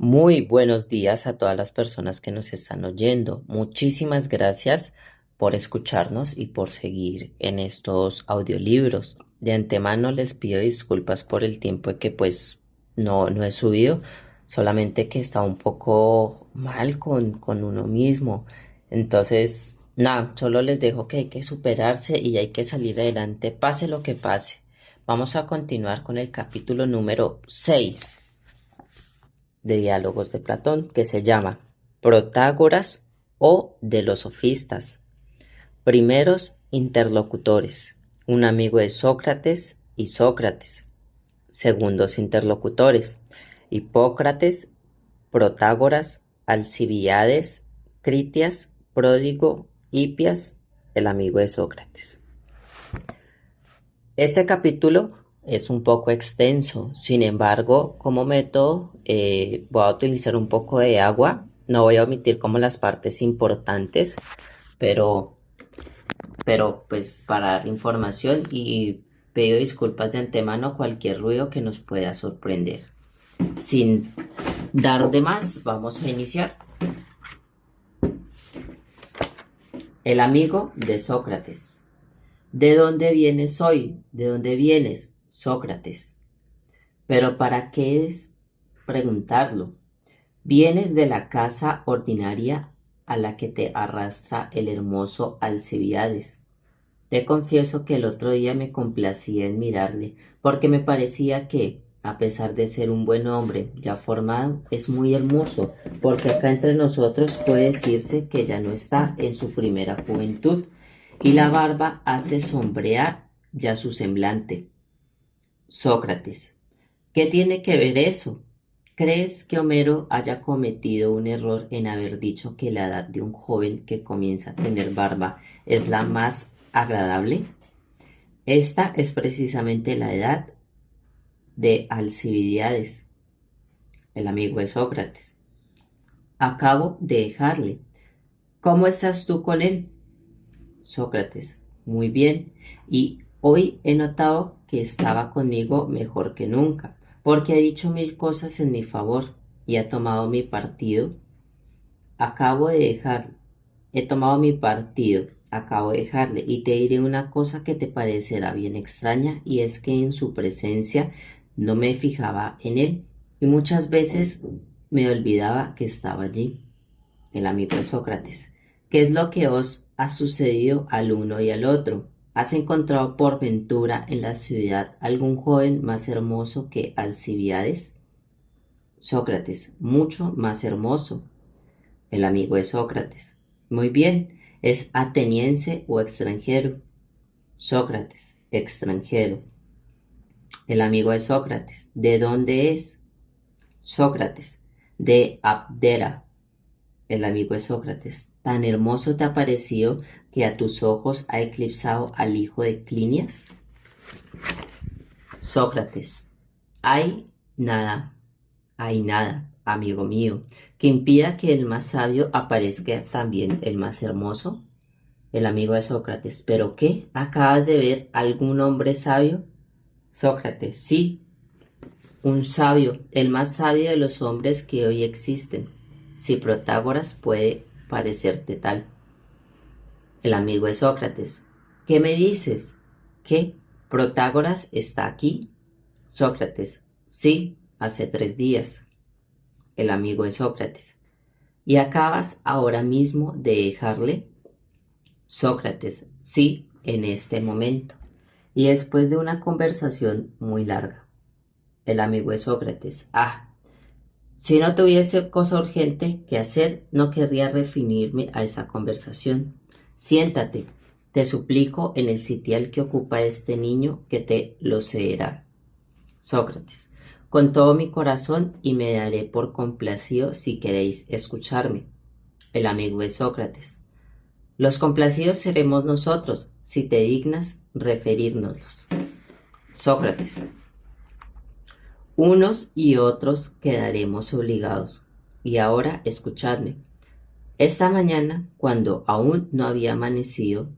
Muy buenos días a todas las personas que nos están oyendo. Muchísimas gracias por escucharnos y por seguir en estos audiolibros. De antemano les pido disculpas por el tiempo que no he subido, solamente que está un poco mal con uno mismo. Entonces, nada, solo les dejo que hay que superarse y hay que salir adelante, pase lo que pase. Vamos a continuar con el capítulo número 6 de diálogos de Platón, que se llama Protágoras o de los sofistas. Primeros interlocutores, un amigo de Sócrates y Sócrates. Segundos interlocutores, Hipócrates, Protágoras, Alcibiades, Critias, Pródigo, Hipias, el amigo de Sócrates. Este capítulo es un poco extenso, sin embargo, como método voy a utilizar un poco de agua. No voy a omitir como las partes importantes, pero, pero pues para dar información y pido disculpas de antemano cualquier ruido que nos pueda sorprender. Sin dar de más, vamos a iniciar. El amigo de Sócrates. ¿De dónde vienes hoy? ¿De dónde vienes, Sócrates? Pero ¿para qué es preguntarlo? Vienes de la casa ordinaria a la que te arrastra el hermoso Alcibiades. Te confieso que el otro día me complacía en mirarle, porque me parecía que, a pesar de ser un buen hombre ya formado, es muy hermoso, porque acá entre nosotros puede decirse que ya no está en su primera juventud, y la barba hace sombrear ya su semblante. Sócrates. ¿Qué tiene que ver eso? ¿Crees que Homero haya cometido un error en haber dicho que la edad de un joven que comienza a tener barba es la más agradable? Esta es precisamente la edad de Alcibiades, el amigo de Sócrates. Acabo de dejarle. ¿Cómo estás tú con él? Sócrates. Muy bien. Y hoy he notado que estaba conmigo mejor que nunca, porque ha dicho mil cosas en mi favor y ha tomado mi partido. Acabo de dejar, he tomado mi partido, acabo de dejarle, y te diré una cosa que te parecerá bien extraña, y es que en su presencia no me fijaba en él, y muchas veces me olvidaba que estaba allí. El amigo de Sócrates. ¿Qué es lo que os ha sucedido al uno y al otro? ¿Has encontrado por ventura en la ciudad algún joven más hermoso que Alcibiades? Sócrates, mucho más hermoso. El amigo de Sócrates. Muy bien, ¿es ateniense o extranjero? Sócrates, extranjero. El amigo de Sócrates. ¿De dónde es? Sócrates, de Abdera. El amigo de Sócrates. ¿Tan hermoso te ha parecido que a tus ojos ha eclipsado al hijo de Clinias? Sócrates. Hay nada, hay nada, amigo mío, que impida que el más sabio aparezca también el más hermoso. El amigo de Sócrates. ¿Pero qué? ¿Acabas de ver algún hombre sabio? Sócrates. Sí, un sabio, el más sabio de los hombres que hoy existen, si Protágoras puede parecerte tal. El amigo de Sócrates. ¿Qué me dices? ¿Qué? ¿Protágoras está aquí? Sócrates. Sí, hace 3 días. El amigo de Sócrates. ¿Y acabas ahora mismo de dejarle? Sócrates. Sí, en este momento. Y después de una conversación muy larga. El amigo de Sócrates. Si no tuviese cosa urgente que hacer, no querría referirme a esa conversación. Siéntate, te suplico, en el sitial que ocupa este niño, que te lo cederá. Sócrates. Con todo mi corazón, y me daré por complacido si queréis escucharme. El amigo de Sócrates. Los complacidos seremos nosotros, si te dignas referírnoslos. Sócrates. Unos y otros quedaremos obligados. Y ahora escuchadme. Esta mañana, cuando aún no había amanecido,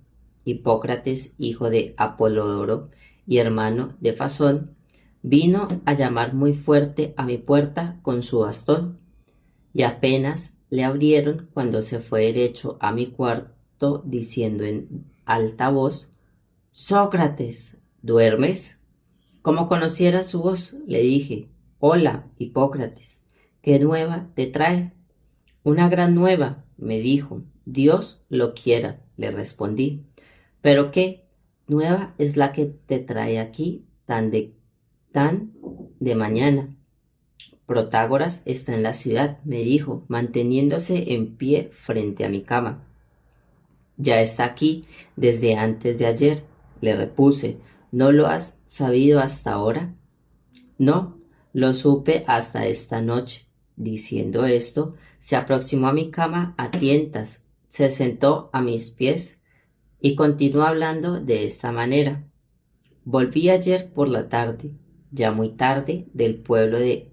Hipócrates, hijo de Apolodoro y hermano de Fasón, vino a llamar muy fuerte a mi puerta con su bastón, y apenas le abrieron cuando se fue derecho a mi cuarto diciendo en alta voz: Sócrates, ¿duermes? Como conociera su voz, le dije: Hola, Hipócrates, ¿qué nueva te trae? Una gran nueva, me dijo. Dios lo quiera, le respondí. ¿Pero qué nueva es la que te trae aquí tan de mañana? Protágoras está en la ciudad, me dijo, manteniéndose en pie frente a mi cama. Ya está aquí desde antes de ayer, le repuse. ¿No lo has sabido hasta ahora? No, lo supe hasta esta noche. Diciendo esto, se aproximó a mi cama a tientas, se sentó a mis pies y continuó hablando de esta manera. Volví ayer por la tarde, ya muy tarde, del pueblo de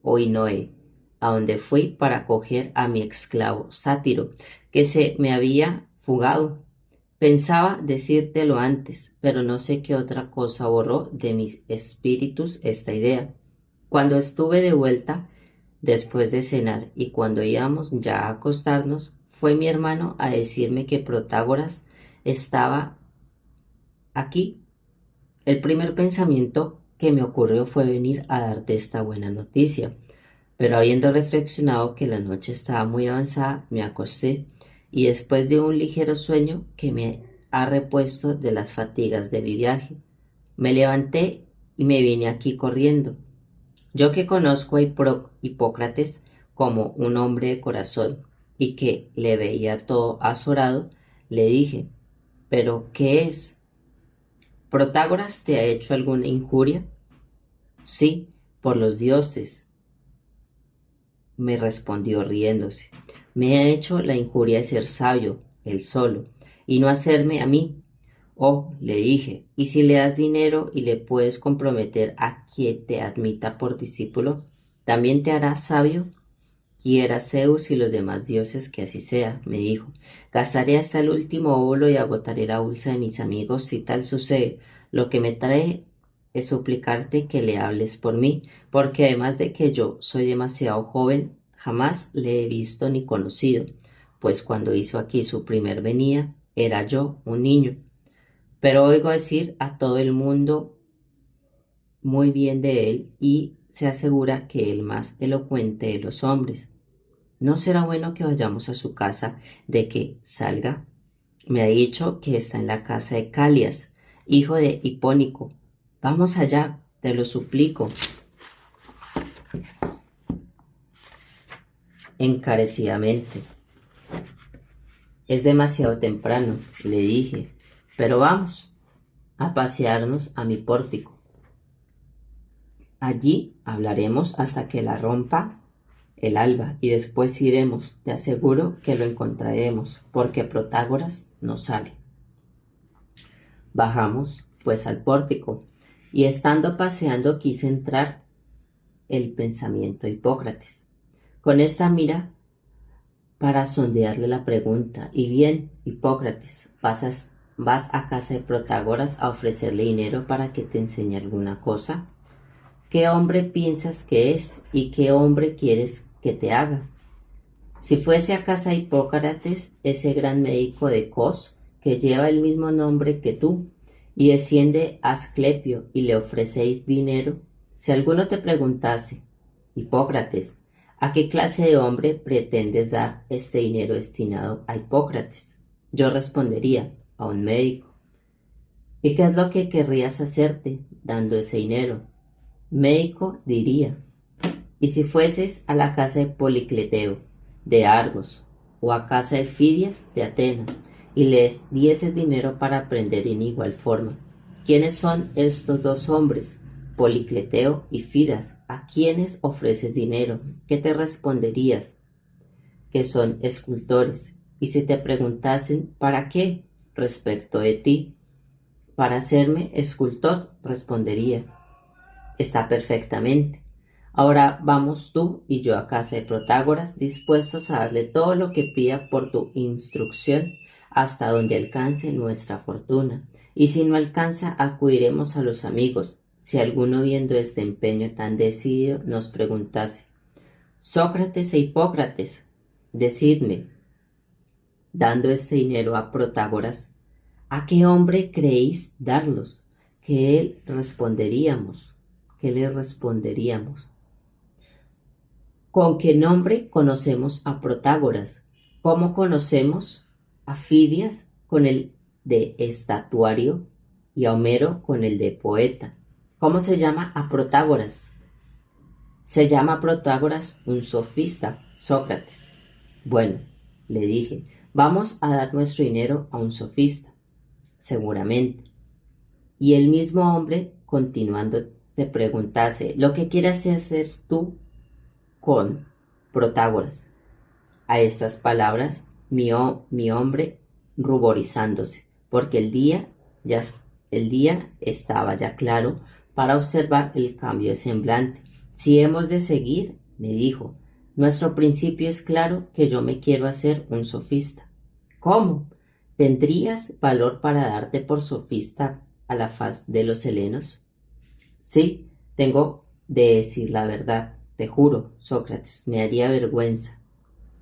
Oinoe, a donde fui para coger a mi esclavo Sátiro, que se me había fugado. Pensaba decírtelo antes, pero no sé qué otra cosa borró de mis espíritus esta idea. Cuando estuve de vuelta, después de cenar y cuando íbamos ya a acostarnos, fue mi hermano a decirme que Protágoras estaba aquí. El primer pensamiento que me ocurrió fue venir a darte esta buena noticia, pero habiendo reflexionado que la noche estaba muy avanzada, me acosté y después de un ligero sueño que me ha repuesto de las fatigas de mi viaje, me levanté y me vine aquí corriendo. Yo que conozco a Hipócrates como un hombre de corazón y que le veía todo azorado, le dije: ¿pero qué es? ¿Protágoras te ha hecho alguna injuria? Sí, por los dioses, me respondió riéndose. Me ha hecho la injuria de ser sabio, él solo, y no hacerme a mí. Oh, le dije, ¿y si le das dinero y le puedes comprometer a que te admita por discípulo, también te hará sabio? Quiera Zeus y los demás dioses que así sea, me dijo. Gastaré hasta el último óvulo y agotaré la bolsa de mis amigos si tal sucede. Lo que me trae es suplicarte que le hables por mí, porque además de que yo soy demasiado joven, jamás le he visto ni conocido, pues cuando hizo aquí su primer venida, era yo un niño. Pero oigo decir a todo el mundo muy bien de él y se asegura que el más elocuente de los hombres. ¿No será bueno que vayamos a su casa de que salga? Me ha dicho que está en la casa de Calias, hijo de Hipónico. Vamos allá, te lo suplico. Encarecidamente. Es demasiado temprano, le dije, pero vamos a pasearnos a mi pórtico. Allí hablaremos hasta que la rompa el alba y después iremos. Te aseguro que lo encontraremos, porque Protágoras no sale. Bajamos, pues, al pórtico, y estando paseando quise entrar el pensamiento de Hipócrates. Con esta mira para sondearle la pregunta. Y bien, Hipócrates, ¿vas a casa de Protágoras a ofrecerle dinero para que te enseñe alguna cosa? ¿Qué hombre piensas que es y qué hombre quieres que te haga? Si fuese a casa de Hipócrates, ese gran médico de Cos, que lleva el mismo nombre que tú, y desciende a Asclepio y le ofrecéis dinero, si alguno te preguntase: Hipócrates, ¿a qué clase de hombre pretendes dar este dinero destinado a Hipócrates? Yo respondería: a un médico. ¿Y qué es lo que querrías hacerte dando ese dinero? Médico, diría. Y si fueses a la casa de Policleteo, de Argos, o a casa de Fidias, de Atenas, y les dieses dinero para aprender en igual forma, ¿quiénes son estos dos hombres, Policleteo y Fidas? ¿A quiénes ofreces dinero? ¿Qué te responderías? Que son escultores. Y si te preguntasen ¿para qué? Respecto de ti, para hacerme escultor, respondería: está perfectamente. Ahora vamos tú y yo a casa de Protágoras, dispuestos a darle todo lo que pida por tu instrucción, hasta donde alcance nuestra fortuna. Y si no alcanza, acudiremos a los amigos. Si alguno viendo este empeño tan decidido nos preguntase: Sócrates e Hipócrates, decidme, dando este dinero a Protágoras, ¿a qué hombre creéis darlos? ¿Qué él responderíamos? ¿Qué le responderíamos? ¿Con qué nombre conocemos a Protágoras? ¿Cómo conocemos a Fidias con el de estatuario y a Homero con el de poeta? ¿Cómo se llama a Protágoras? Se llama Protágoras un sofista, Sócrates. Bueno, le dije, vamos a dar nuestro dinero a un sofista, seguramente. Y el mismo hombre, continuando, te preguntase, ¿lo que quieras hacer tú con Protágoras? A estas palabras, mi hombre ruborizándose, porque el día estaba ya claro para observar el cambio de semblante. Si hemos de seguir, me dijo, nuestro principio es claro que yo me quiero hacer un sofista. ¿Cómo? ¿Tendrías valor para darte por sofista a la faz de los helenos? Sí, tengo de decir la verdad, te juro, Sócrates, me haría vergüenza.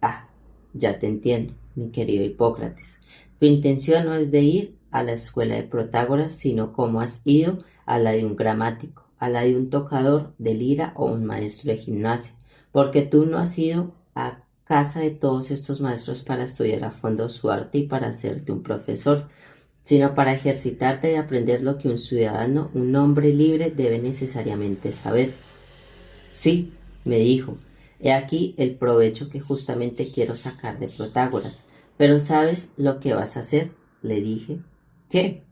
Ah, ya te entiendo, mi querido Hipócrates. Tu intención no es de ir a la escuela de Protágoras, sino como has ido a la de un gramático, a la de un tocador de lira o un maestro de gimnasia, porque tú no has ido a casa de todos estos maestros para estudiar a fondo su arte y para hacerte un profesor, sino para ejercitarte y aprender lo que un ciudadano, un hombre libre, debe necesariamente saber. Sí, me dijo, he aquí el provecho que justamente quiero sacar de Protágoras. Pero ¿sabes lo que vas a hacer? Le dije. ¿Qué?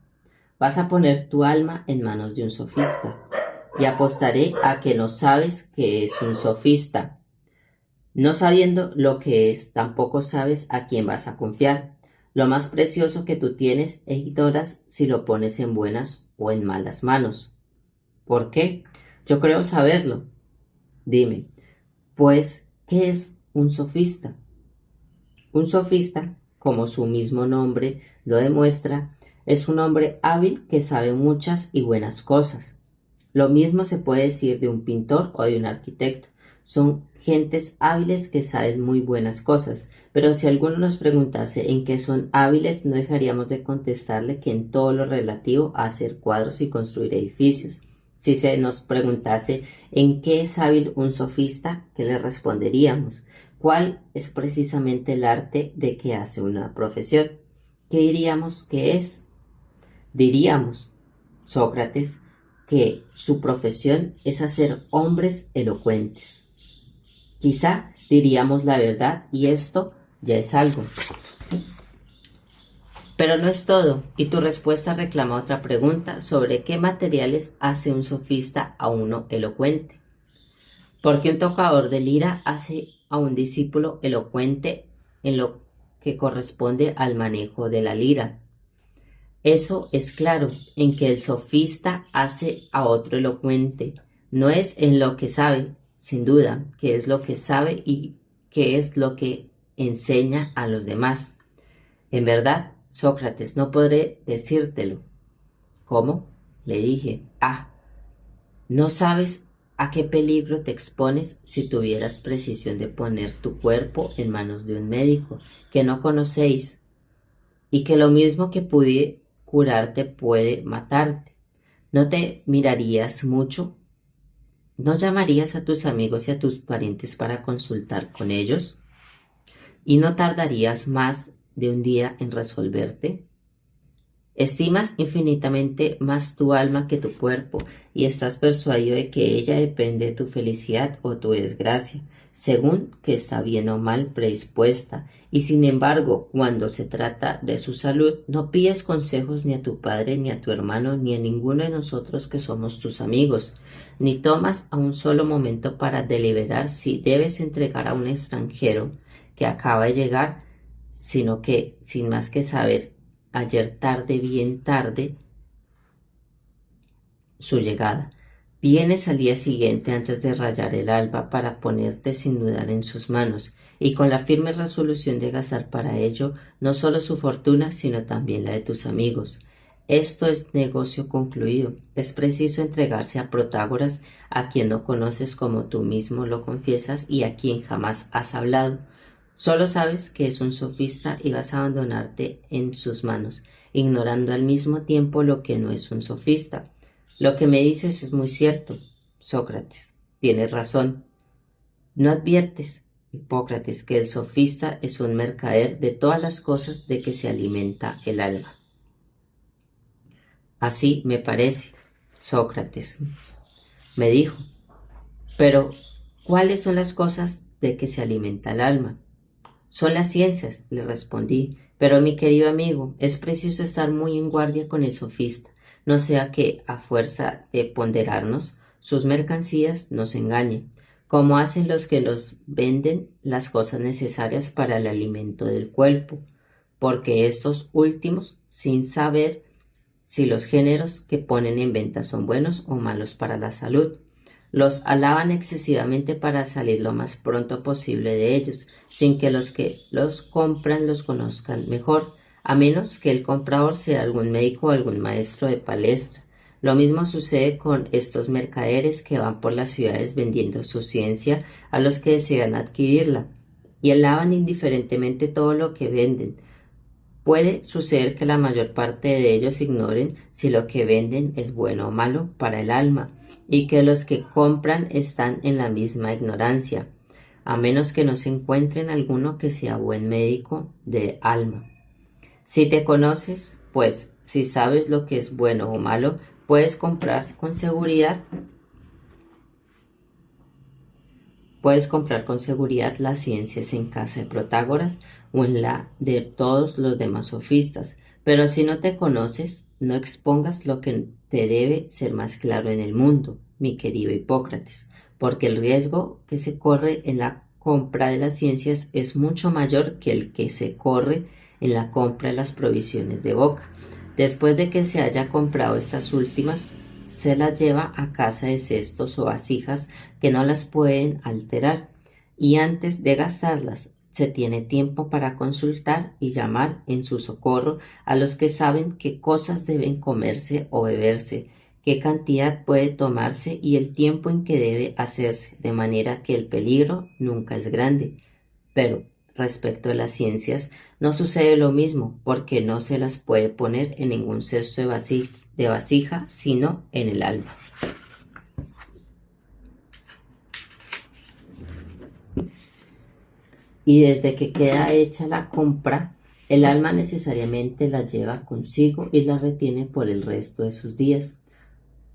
Vas a poner tu alma en manos de un sofista. Y apostaré a que no sabes qué es un sofista. No sabiendo lo que es, tampoco sabes a quién vas a confiar. Lo más precioso que tú tienes e ignoras si lo pones en buenas o en malas manos. ¿Por qué? Yo creo saberlo. Dime, pues, ¿qué es un sofista? Un sofista, como su mismo nombre lo demuestra, es un hombre hábil que sabe muchas y buenas cosas. Lo mismo se puede decir de un pintor o de un arquitecto. Son gentes hábiles que saben muy buenas cosas, pero si alguno nos preguntase en qué son hábiles, no dejaríamos de contestarle que en todo lo relativo a hacer cuadros y construir edificios. Si se nos preguntase en qué es hábil un sofista, ¿qué le responderíamos? ¿Cuál es precisamente el arte de que hace una profesión? ¿Qué diríamos que es? Diríamos, Sócrates, que su profesión es hacer hombres elocuentes. Quizá diríamos la verdad y esto ya es algo. Pero no es todo, y tu respuesta reclama otra pregunta sobre qué materiales hace un sofista a uno elocuente. Porque un tocador de lira hace a un discípulo elocuente en lo que corresponde al manejo de la lira. Eso es claro, en que el sofista hace a otro elocuente. No es en lo que sabe, sin duda, que es lo que sabe y que es lo que enseña a los demás. En verdad, Sócrates, no podré decírtelo. ¿Cómo? Le dije. ¿No sabes a qué peligro te expones si tuvieras precisión de poner tu cuerpo en manos de un médico que no conocéis y que lo mismo que pude curarte puede matarte? ¿No te mirarías mucho? ¿No llamarías a tus amigos y a tus parientes para consultar con ellos? ¿Y no tardarías más de un día en resolverte? Estimas infinitamente más tu alma que tu cuerpo y estás persuadido de que ella depende de tu felicidad o tu desgracia, según que está bien o mal predispuesta, y sin embargo, cuando se trata de su salud, no pides consejos ni a tu padre, ni a tu hermano, ni a ninguno de nosotros que somos tus amigos, ni tomas a un solo momento para deliberar si debes entregar a un extranjero que acaba de llegar, sino que, sin más que saber, ayer tarde, bien tarde, su llegada. Vienes al día siguiente antes de rayar el alba para ponerte sin dudar en sus manos y con la firme resolución de gastar para ello no solo su fortuna, sino también la de tus amigos. Esto es negocio concluido. Es preciso entregarse a Protágoras, a quien no conoces como tú mismo lo confiesas y a quien jamás has hablado. Solo sabes que es un sofista y vas a abandonarte en sus manos, ignorando al mismo tiempo lo que no es un sofista. Lo que me dices es muy cierto, Sócrates. Tienes razón. ¿No adviertes, Hipócrates, que el sofista es un mercader de todas las cosas de que se alimenta el alma? Así me parece, Sócrates, me dijo. Pero, ¿cuáles son las cosas de que se alimenta el alma? Son las ciencias, le respondí. Pero, mi querido amigo, es preciso estar muy en guardia con el sofista, no sea que, a fuerza de ponderarnos sus mercancías, nos engañen, como hacen los que los venden las cosas necesarias para el alimento del cuerpo, porque estos últimos, sin saber si los géneros que ponen en venta son buenos o malos para la salud, los alaban excesivamente para salir lo más pronto posible de ellos, sin que los compran los conozcan mejor, a menos que el comprador sea algún médico o algún maestro de palestra. Lo mismo sucede con estos mercaderes que van por las ciudades vendiendo su ciencia a los que desean adquirirla, y alaban indiferentemente todo lo que venden. Puede suceder que la mayor parte de ellos ignoren si lo que venden es bueno o malo para el alma, y que los que compran están en la misma ignorancia, a menos que no se encuentren alguno que sea buen médico de alma. Si te conoces, pues, si sabes lo que es bueno o malo, puedes comprar con seguridad las ciencias en casa de Protágoras o en la de todos los demás sofistas, pero si no te conoces, no expongas lo que te debe ser más claro en el mundo, mi querido Hipócrates, porque el riesgo que se corre en la compra de las ciencias es mucho mayor que el que se corre en la compra de las provisiones de boca. Después de que se haya comprado estas últimas, se las lleva a casa de cestos o vasijas que no las pueden alterar, y antes de gastarlas se tiene tiempo para consultar y llamar en su socorro a los que saben qué cosas deben comerse o beberse, qué cantidad puede tomarse y el tiempo en que debe hacerse, de manera que el peligro nunca es grande. Pero respecto a las ciencias, no sucede lo mismo, porque no se las puede poner en ningún cesto de vasija, sino en el alma. Y desde que queda hecha la compra, el alma necesariamente la lleva consigo y la retiene por el resto de sus días.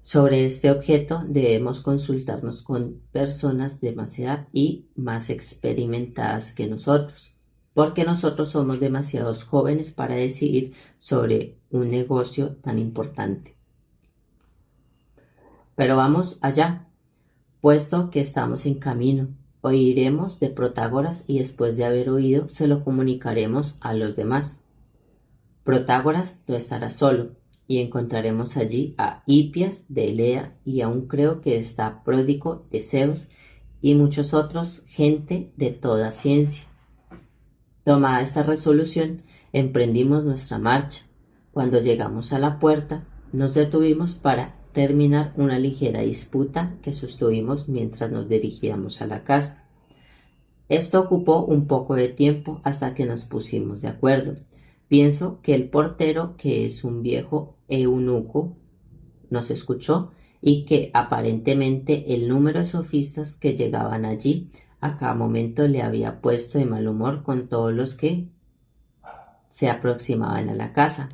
Sobre este objeto debemos consultarnos con personas de más edad y más experimentadas que nosotros, porque nosotros somos demasiados jóvenes para decidir sobre un negocio tan importante. Pero vamos allá, puesto que estamos en camino. Oiremos de Protágoras y después de haber oído se lo comunicaremos a los demás. Protágoras no estará solo, y encontraremos allí a Hipias de Elea y aún creo que está Pródico de Zeus y muchos otros, gente de toda ciencia. Tomada esta resolución, emprendimos nuestra marcha. Cuando llegamos a la puerta, nos detuvimos para terminar una ligera disputa que sostuvimos mientras nos dirigíamos a la casa. Esto ocupó un poco de tiempo hasta que nos pusimos de acuerdo. Pienso que el portero, que es un viejo eunuco, nos escuchó y que aparentemente el número de sofistas que llegaban allí a cada momento le había puesto de mal humor con todos los que se aproximaban a la casa,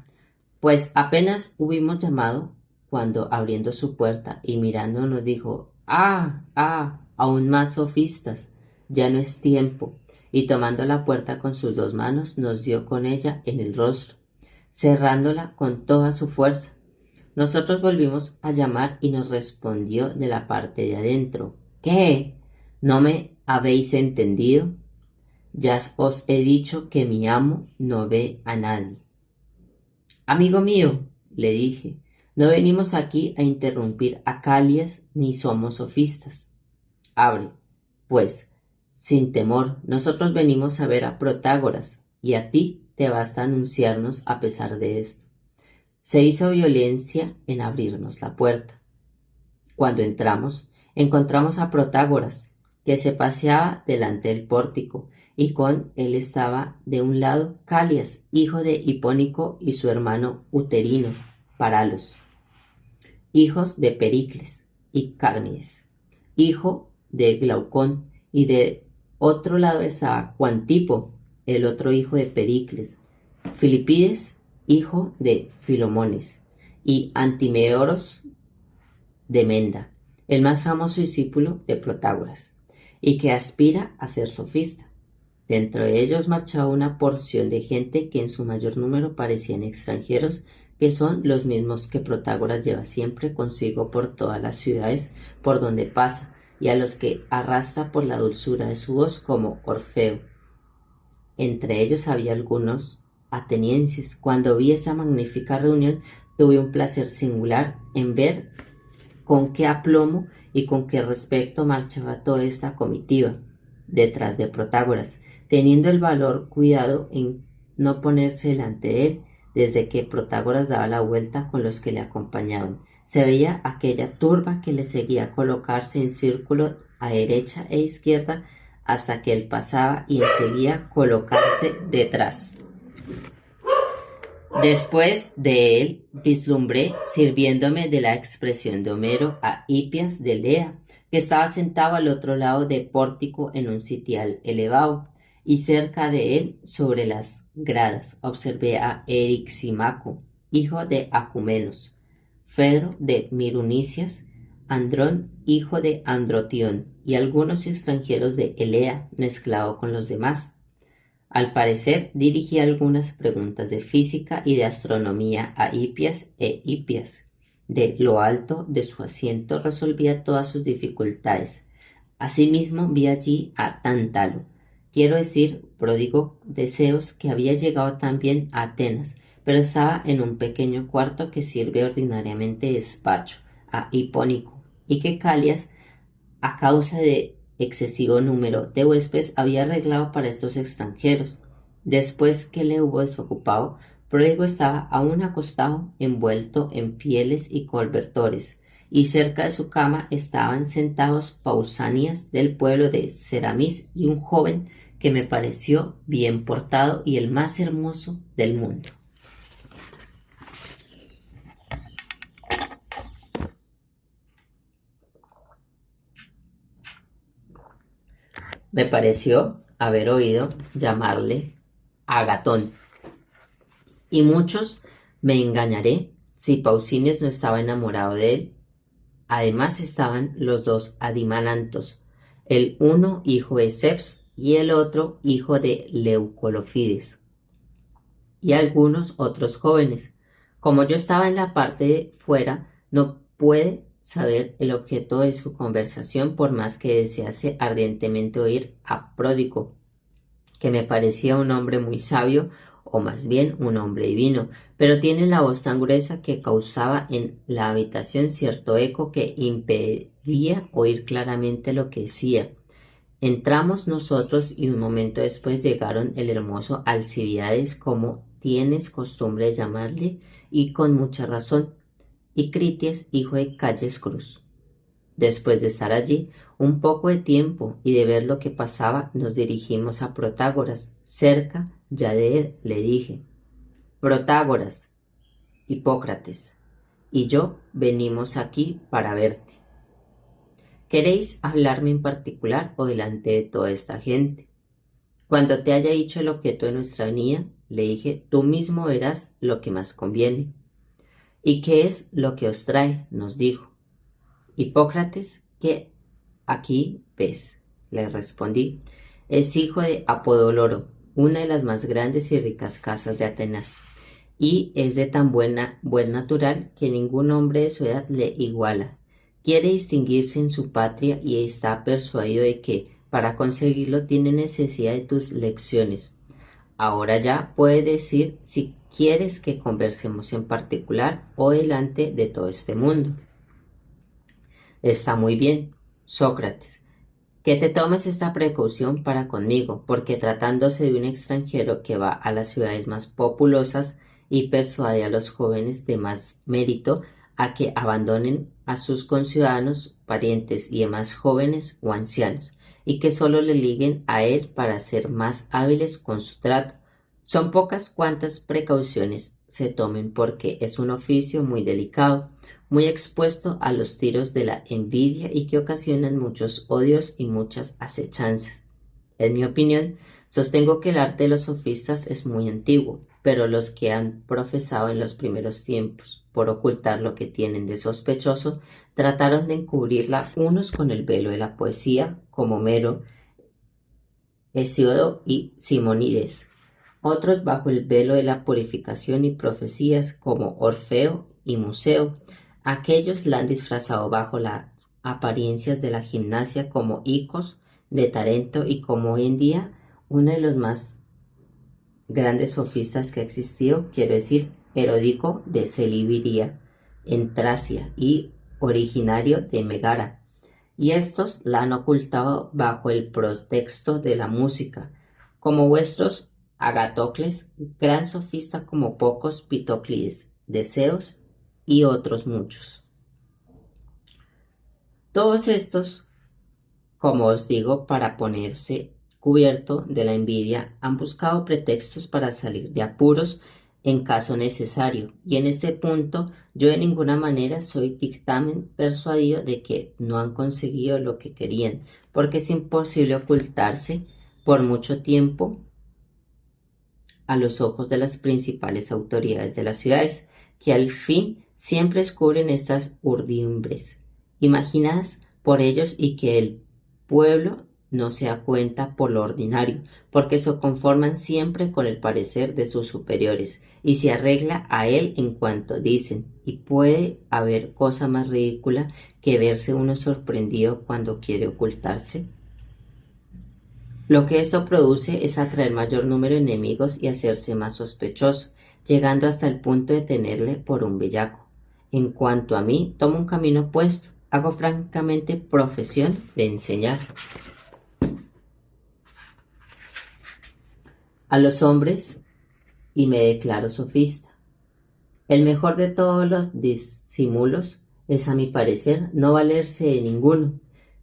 pues apenas hubimos llamado cuando abriendo su puerta y mirando nos dijo: aún más sofistas, ya no es tiempo, y tomando la puerta con sus dos manos nos dio con ella en el rostro, cerrándola con toda su fuerza. Nosotros volvimos a llamar y nos respondió de la parte de adentro: ¿Qué? ¿No me habéis entendido? Ya os he dicho que mi amo no ve a nadie. Amigo mío, le dije, no venimos aquí a interrumpir a Calias ni somos sofistas. Abre, pues, sin temor, nosotros venimos a ver a Protágoras, y a ti te basta anunciarnos a pesar de esto. Se hizo violencia en abrirnos la puerta. Cuando entramos, encontramos a Protágoras, que se paseaba delante del pórtico, y con él estaba de un lado Calias, hijo de Hipónico, y su hermano Uterino, Paralos, hijos de Pericles y Cármides, hijo de Glaucón, y de otro lado estaba Cuantipo, el otro hijo de Pericles, Filipides, hijo de Filomones, y Antimeoros de Menda, el más famoso discípulo de Protágoras, y que aspira a ser sofista. Dentro de ellos marchaba una porción de gente que en su mayor número parecían extranjeros, que son los mismos que Protágoras lleva siempre consigo por todas las ciudades por donde pasa, y a los que arrastra por la dulzura de su voz como Orfeo. Entre ellos había algunos atenienses. Cuando vi esa magnífica reunión, tuve un placer singular en ver con qué aplomo y con qué respeto marchaba toda esta comitiva detrás de Protágoras, teniendo el valor cuidado en no ponerse delante de él. Desde que Protágoras daba la vuelta con los que le acompañaban, se veía aquella turba que le seguía colocarse en círculo a derecha e izquierda hasta que él pasaba y enseguida colocarse detrás. Después de él vislumbré, sirviéndome de la expresión de Homero, a Hipias de Lea, que estaba sentado al otro lado del pórtico en un sitial elevado, y cerca de él, sobre las gradas, observé a Erixímaco, hijo de Acumenos, Fedro de Mirunicias, Andrón, hijo de Androtión, y algunos extranjeros de Elea, mezclado con los demás. Al parecer, dirigí algunas preguntas de física y de astronomía a Hipias e Hipias. De lo alto de su asiento resolvía todas sus dificultades. Asimismo, vi allí a Tántalo, quiero decir, pródigo de Zeus, que había llegado también a Atenas, pero estaba en un pequeño cuarto que sirve ordinariamente de despacho, a Hipónico, y que Calias, a causa de excesivo número de huéspedes, había arreglado para estos extranjeros. Después que le hubo desocupado, Pródigo estaba aún acostado, envuelto en pieles y cobertores, y cerca de su cama estaban sentados Pausanias del pueblo de Ceramis y un joven que me pareció bien portado y el más hermoso del mundo. Me pareció haber oído llamarle Agatón, y muchos me engañaré si Pausanias no estaba enamorado de él. Además estaban los dos Adimanantos, el uno hijo de Ceps y el otro hijo de Leucolofides, y algunos otros jóvenes. Como yo estaba en la parte de fuera, no pude saber el objeto de su conversación, por más que desease ardientemente oír a Pródigo, que me parecía un hombre muy sabio, o más bien un hombre divino, pero tiene la voz tan gruesa que causaba en la habitación cierto eco que impedía oír claramente lo que decía. Entramos nosotros y un momento después llegaron el hermoso Alcibiades, como tienes costumbre de llamarle, y con mucha razón, y Critias, hijo de Calles Cruz. Después de estar allí un poco de tiempo y de ver lo que pasaba, nos dirigimos a Protágoras. Cerca ya de él le dije: Protágoras, Hipócrates y yo venimos aquí para verte. ¿Queréis hablarme en particular o delante de toda esta gente? Cuando te haya dicho el objeto de nuestra venida, le dije, tú mismo verás lo que más conviene. ¿Y qué es lo que os trae?, nos dijo. Hipócrates, que aquí ves, le respondí, es hijo de Apodoloro, una de las más grandes y ricas casas de Atenas, y es de tan buen natural que ningún hombre de su edad le iguala. Quiere distinguirse en su patria y está persuadido de que, para conseguirlo, tiene necesidad de tus lecciones. Ahora ya puede decir si quieres que conversemos en particular o delante de todo este mundo. Está muy bien, Sócrates, que te tomes esta precaución para conmigo, porque tratándose de un extranjero que va a las ciudades más populosas, y persuade a los jóvenes de más mérito a que abandonen a sus conciudadanos, parientes y demás jóvenes o ancianos, y que sólo le liguen a él para ser más hábiles con su trato. Son pocas cuantas precauciones se tomen porque es un oficio muy delicado, muy expuesto a los tiros de la envidia y que ocasionan muchos odios y muchas acechanzas. En mi opinión, sostengo que el arte de los sofistas es muy antiguo, pero los que han profesado en los primeros tiempos, por ocultar lo que tienen de sospechoso, trataron de encubrirla unos con el velo de la poesía, como Homero, Hesíodo y Simónides, otros bajo el velo de la purificación y profecías, como Orfeo y Museo. Aquellos la han disfrazado bajo las apariencias de la gimnasia, como Icos de Tarento, y como hoy en día uno de los más grandes sofistas que ha existido, quiero decir, Heródico de Celibiria, en Tracia, y originario de Megara, y estos la han ocultado bajo el pretexto de la música, como vuestros Agatocles, gran sofista como pocos, Pitoclides, Deseos y otros muchos. Todos estos, como os digo, para ponerse cubierto de la envidia, han buscado pretextos para salir de apuros en caso necesario, y en este punto yo de ninguna manera soy dictamen persuadido de que no han conseguido lo que querían, porque es imposible ocultarse por mucho tiempo a los ojos de las principales autoridades de las ciudades, que al fin siempre descubren estas urdimbres imaginadas por ellos y que el pueblo no se da cuenta por lo ordinario, porque se conforman siempre con el parecer de sus superiores y se arregla a él en cuanto dicen, y puede haber cosa más ridícula que verse uno sorprendido cuando quiere ocultarse. Lo que esto produce es atraer mayor número de enemigos y hacerse más sospechoso, llegando hasta el punto de tenerle por un bellaco. En cuanto a mí, tomo un camino opuesto, hago francamente profesión de enseñar a los hombres y me declaro sofista. El mejor de todos los disimulos es, a mi parecer, no valerse de ninguno.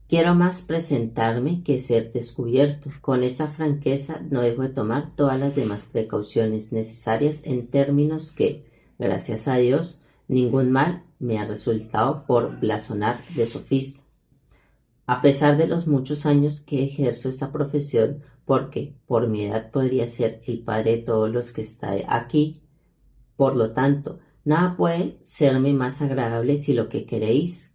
Quiero más presentarme que ser descubierto. Con esta franqueza no dejo de tomar todas las demás precauciones necesarias en términos que, gracias a Dios, ningún mal me ha resultado por blasonar de sofista. A pesar de los muchos años que ejerzo esta profesión, porque por mi edad podría ser el padre de todos los que está aquí, por lo tanto, nada puede serme más agradable si lo que queréis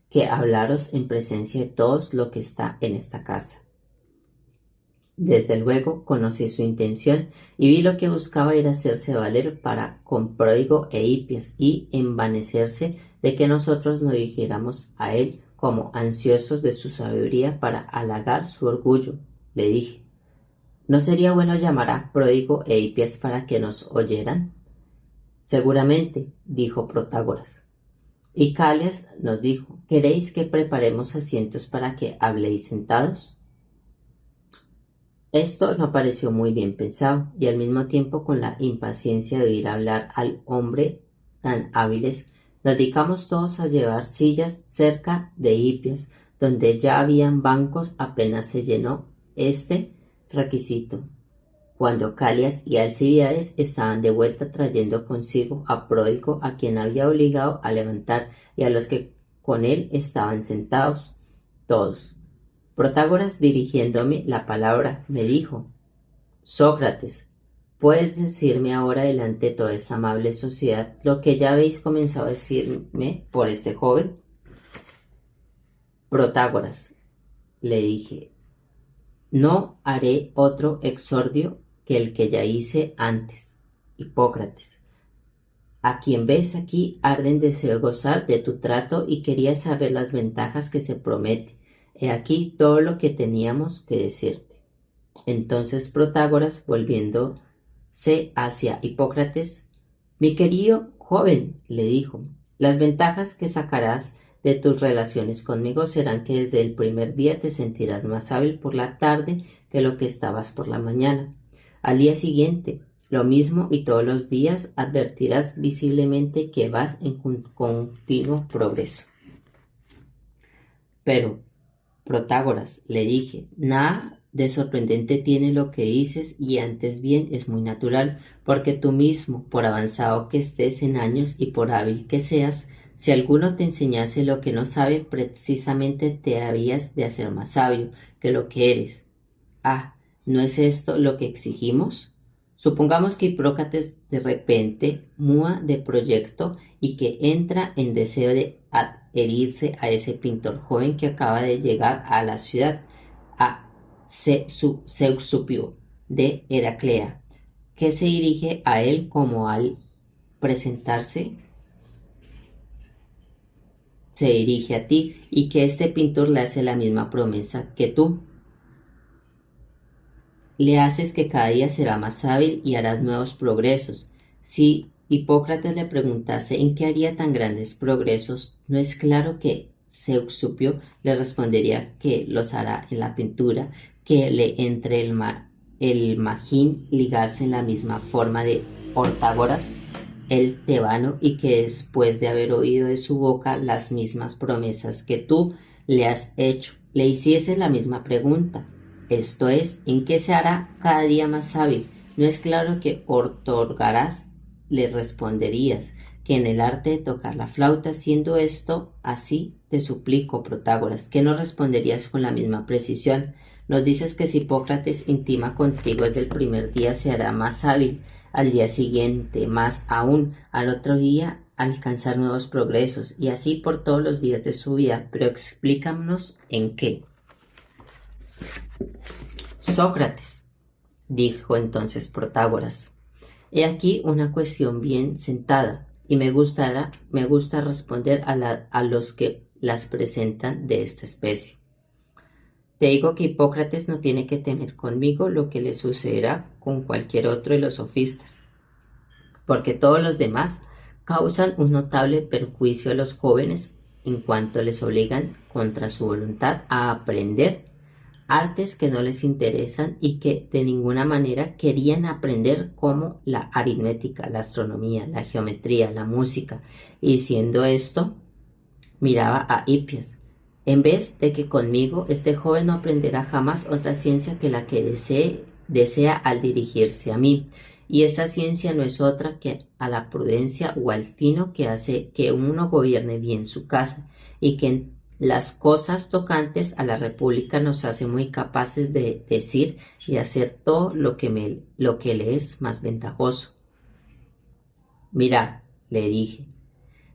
que hablaros en presencia de todos lo que está en esta casa. Desde luego conocí su intención y vi lo que buscaba era hacerse valer para con Pródigo e Hipias y envanecerse de que nosotros nos dirigiéramos a él como ansiosos de su sabiduría para halagar su orgullo. Le dije, ¿no sería bueno llamar a Pródigo e Hipias para que nos oyeran? Seguramente, dijo Protágoras. Y Calias nos dijo, ¿queréis que preparemos asientos para que habléis sentados? Esto no pareció muy bien pensado, y al mismo tiempo con la impaciencia de oír hablar al hombre tan hábiles, nos dedicamos todos a llevar sillas cerca de Hipias, donde ya habían bancos apenas se llenó este requisito, cuando Calias y Alcibiades estaban de vuelta trayendo consigo a Pródigo, a quien había obligado a levantar, y a los que con él estaban sentados todos. Protágoras, dirigiéndome la palabra, me dijo, Sócrates, ¿puedes decirme ahora delante de toda esta amable sociedad lo que ya habéis comenzado a decirme por este joven? Protágoras, le dije, no haré otro exordio que el que ya hice antes. Hipócrates, a quien ves aquí arde en deseo de gozar de tu trato y quería saber las ventajas que se promete. He aquí todo lo que teníamos que decirte. Entonces Protágoras, volviéndose hacia Hipócrates, mi querido joven, le dijo, las ventajas que sacarás de tus relaciones conmigo serán que desde el primer día te sentirás más hábil por la tarde que lo que estabas por la mañana. Al día siguiente, lo mismo y todos los días advertirás visiblemente que vas en continuo progreso. Pero, Protágoras, le dije, nada de sorprendente tiene lo que dices y antes bien es muy natural, porque tú mismo, por avanzado que estés en años y por hábil que seas, si alguno te enseñase lo que no sabe, precisamente te habías de hacer más sabio que lo que eres. Ah, ¿no es esto lo que exigimos? Supongamos que Hipócrates de repente mua de proyecto y que entra en deseo de adherirse a ese pintor joven que acaba de llegar a la ciudad, a Seuxupio de Heraclea, que se dirige a él como al presentarse se dirige a ti y que este pintor le hace la misma promesa que tú. Le haces que cada día será más hábil y harás nuevos progresos. Si Hipócrates le preguntase en qué haría tan grandes progresos, no es claro que Seuxupio le respondería que los hará en la pintura, que le entre el magín ligarse en la misma forma de Protágoras el tebano y que después de haber oído de su boca las mismas promesas que tú le has hecho, le hiciese la misma pregunta. Esto es, ¿en qué se hará cada día más hábil? No es claro que otorgarás, le responderías, que en el arte de tocar la flauta, siendo esto así, te suplico, Protágoras, que no responderías con la misma precisión. Nos dices que si Hipócrates intima contigo desde el primer día se hará más hábil, al día siguiente, más aún, al otro día alcanzar nuevos progresos, y así por todos los días de su vida, pero explícanos en qué. Sócrates, dijo entonces Protágoras, he aquí una cuestión bien sentada, y me gusta responder a los que las presentan de esta especie. Te digo que Hipócrates no tiene que temer conmigo lo que le sucederá con cualquier otro de los sofistas, porque todos los demás causan un notable perjuicio a los jóvenes en cuanto les obligan contra su voluntad a aprender artes que no les interesan y que de ninguna manera querían aprender, como la aritmética, la astronomía, la geometría, la música, y siendo esto, miraba a Hipias. En vez de que conmigo este joven no aprenderá jamás otra ciencia que la que desea al dirigirse a mí, y esa ciencia no es otra que a la prudencia o al tino que hace que uno gobierne bien su casa, y que en las cosas tocantes a la república nos hace muy capaces de decir y hacer todo lo que le es más ventajoso. Mira, le dije,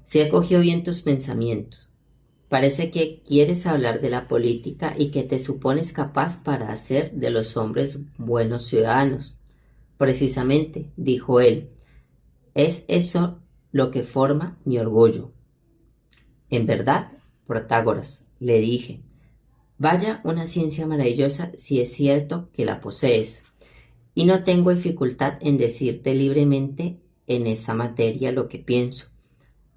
si acogió bien tus pensamientos. Parece que quieres hablar de la política y que te supones capaz para hacer de los hombres buenos ciudadanos. Precisamente, dijo él, es eso lo que forma mi orgullo. En verdad, Protágoras, le dije, vaya una ciencia maravillosa si es cierto que la posees, y no tengo dificultad en decirte libremente en esta materia lo que pienso.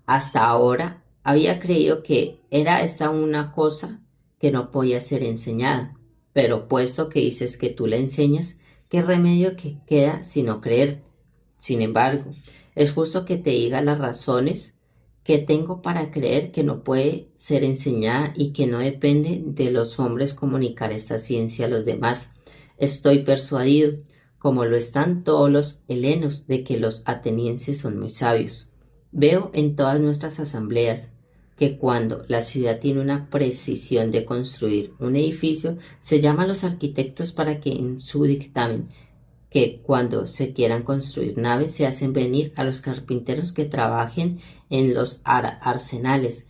Hasta ahora había creído que era esta una cosa que no podía ser enseñada, pero puesto que dices que tú la enseñas, ¿qué remedio que queda sino creer? Sin embargo, es justo que te diga las razones que tengo para creer que no puede ser enseñada y que no depende de los hombres comunicar esta ciencia a los demás. Estoy persuadido, como lo están todos los helenos, de que los atenienses son muy sabios. Veo en todas nuestras asambleas que cuando la ciudad tiene una precisión de construir un edificio, se llama a los arquitectos para que en su dictamen, que cuando se quieran construir naves se hacen venir a los carpinteros que trabajen en los arsenales,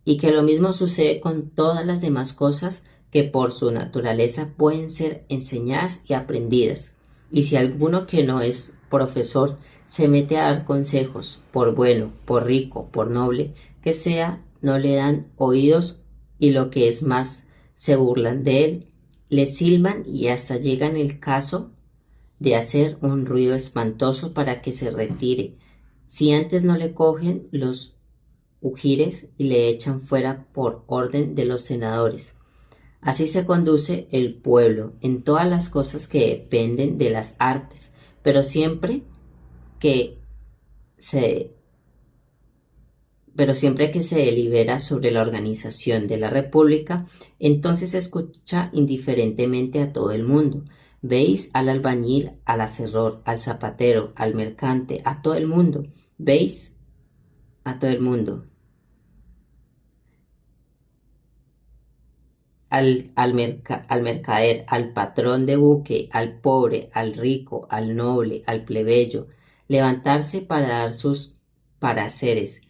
y que lo mismo sucede con todas las demás cosas que por su naturaleza pueden ser enseñadas y aprendidas. Y si alguno que no es profesor se mete a dar consejos, por bueno, por rico, por noble que sea, no le dan oídos y lo que es más, se burlan de él, le silban y hasta llegan el caso de hacer un ruido espantoso para que se retire, si antes no le cogen los ujires y le echan fuera por orden de los senadores. Así se conduce el pueblo en todas las cosas que dependen de las artes, pero que se, siempre que se delibera sobre la organización de la república, entonces se escucha indiferentemente a todo el mundo. Veis al albañil, al aserrador, al zapatero, al mercante, a todo el mundo. Veis a todo el mundo. Al mercader, al patrón de buque, al pobre, al rico, al noble, al plebeyo, levantarse para dar sus pareceres,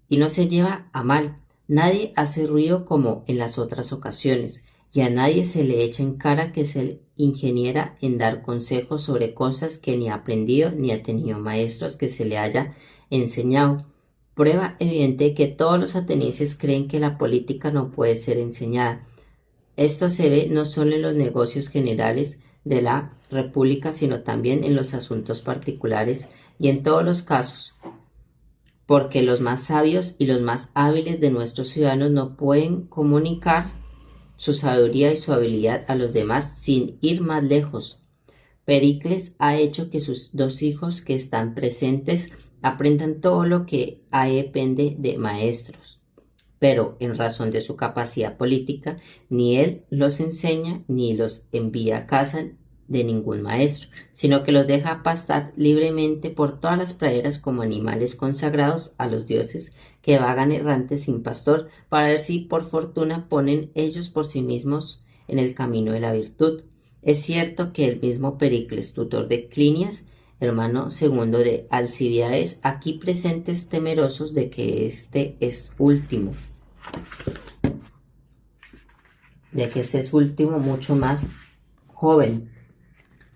y no se lleva a mal. Nadie hace ruido como en las otras ocasiones, y a nadie se le echa en cara que se ingeniera en dar consejos sobre cosas que ni ha aprendido ni ha tenido maestros que se le haya enseñado. Prueba evidente que todos los atenienses creen que la política no puede ser enseñada. Esto se ve no solo en los negocios generales de la República, sino también en los asuntos particulares y en todos los casos, porque los más sabios y los más hábiles de nuestros ciudadanos no pueden comunicar su sabiduría y su habilidad a los demás sin ir más lejos. Pericles ha hecho que sus dos hijos que están presentes aprendan todo lo que depende de maestros, pero en razón de su capacidad política, ni él los enseña ni los envía a casa de ningún maestro, sino que los deja pastar libremente por todas las praderas como animales consagrados a los dioses que vagan errantes sin pastor, para ver si por fortuna ponen ellos por sí mismos en el camino de la virtud. Es cierto que el mismo Pericles, tutor de Clinias, hermano segundo de Alcibiades, aquí presentes, temerosos de que este es último, mucho más joven,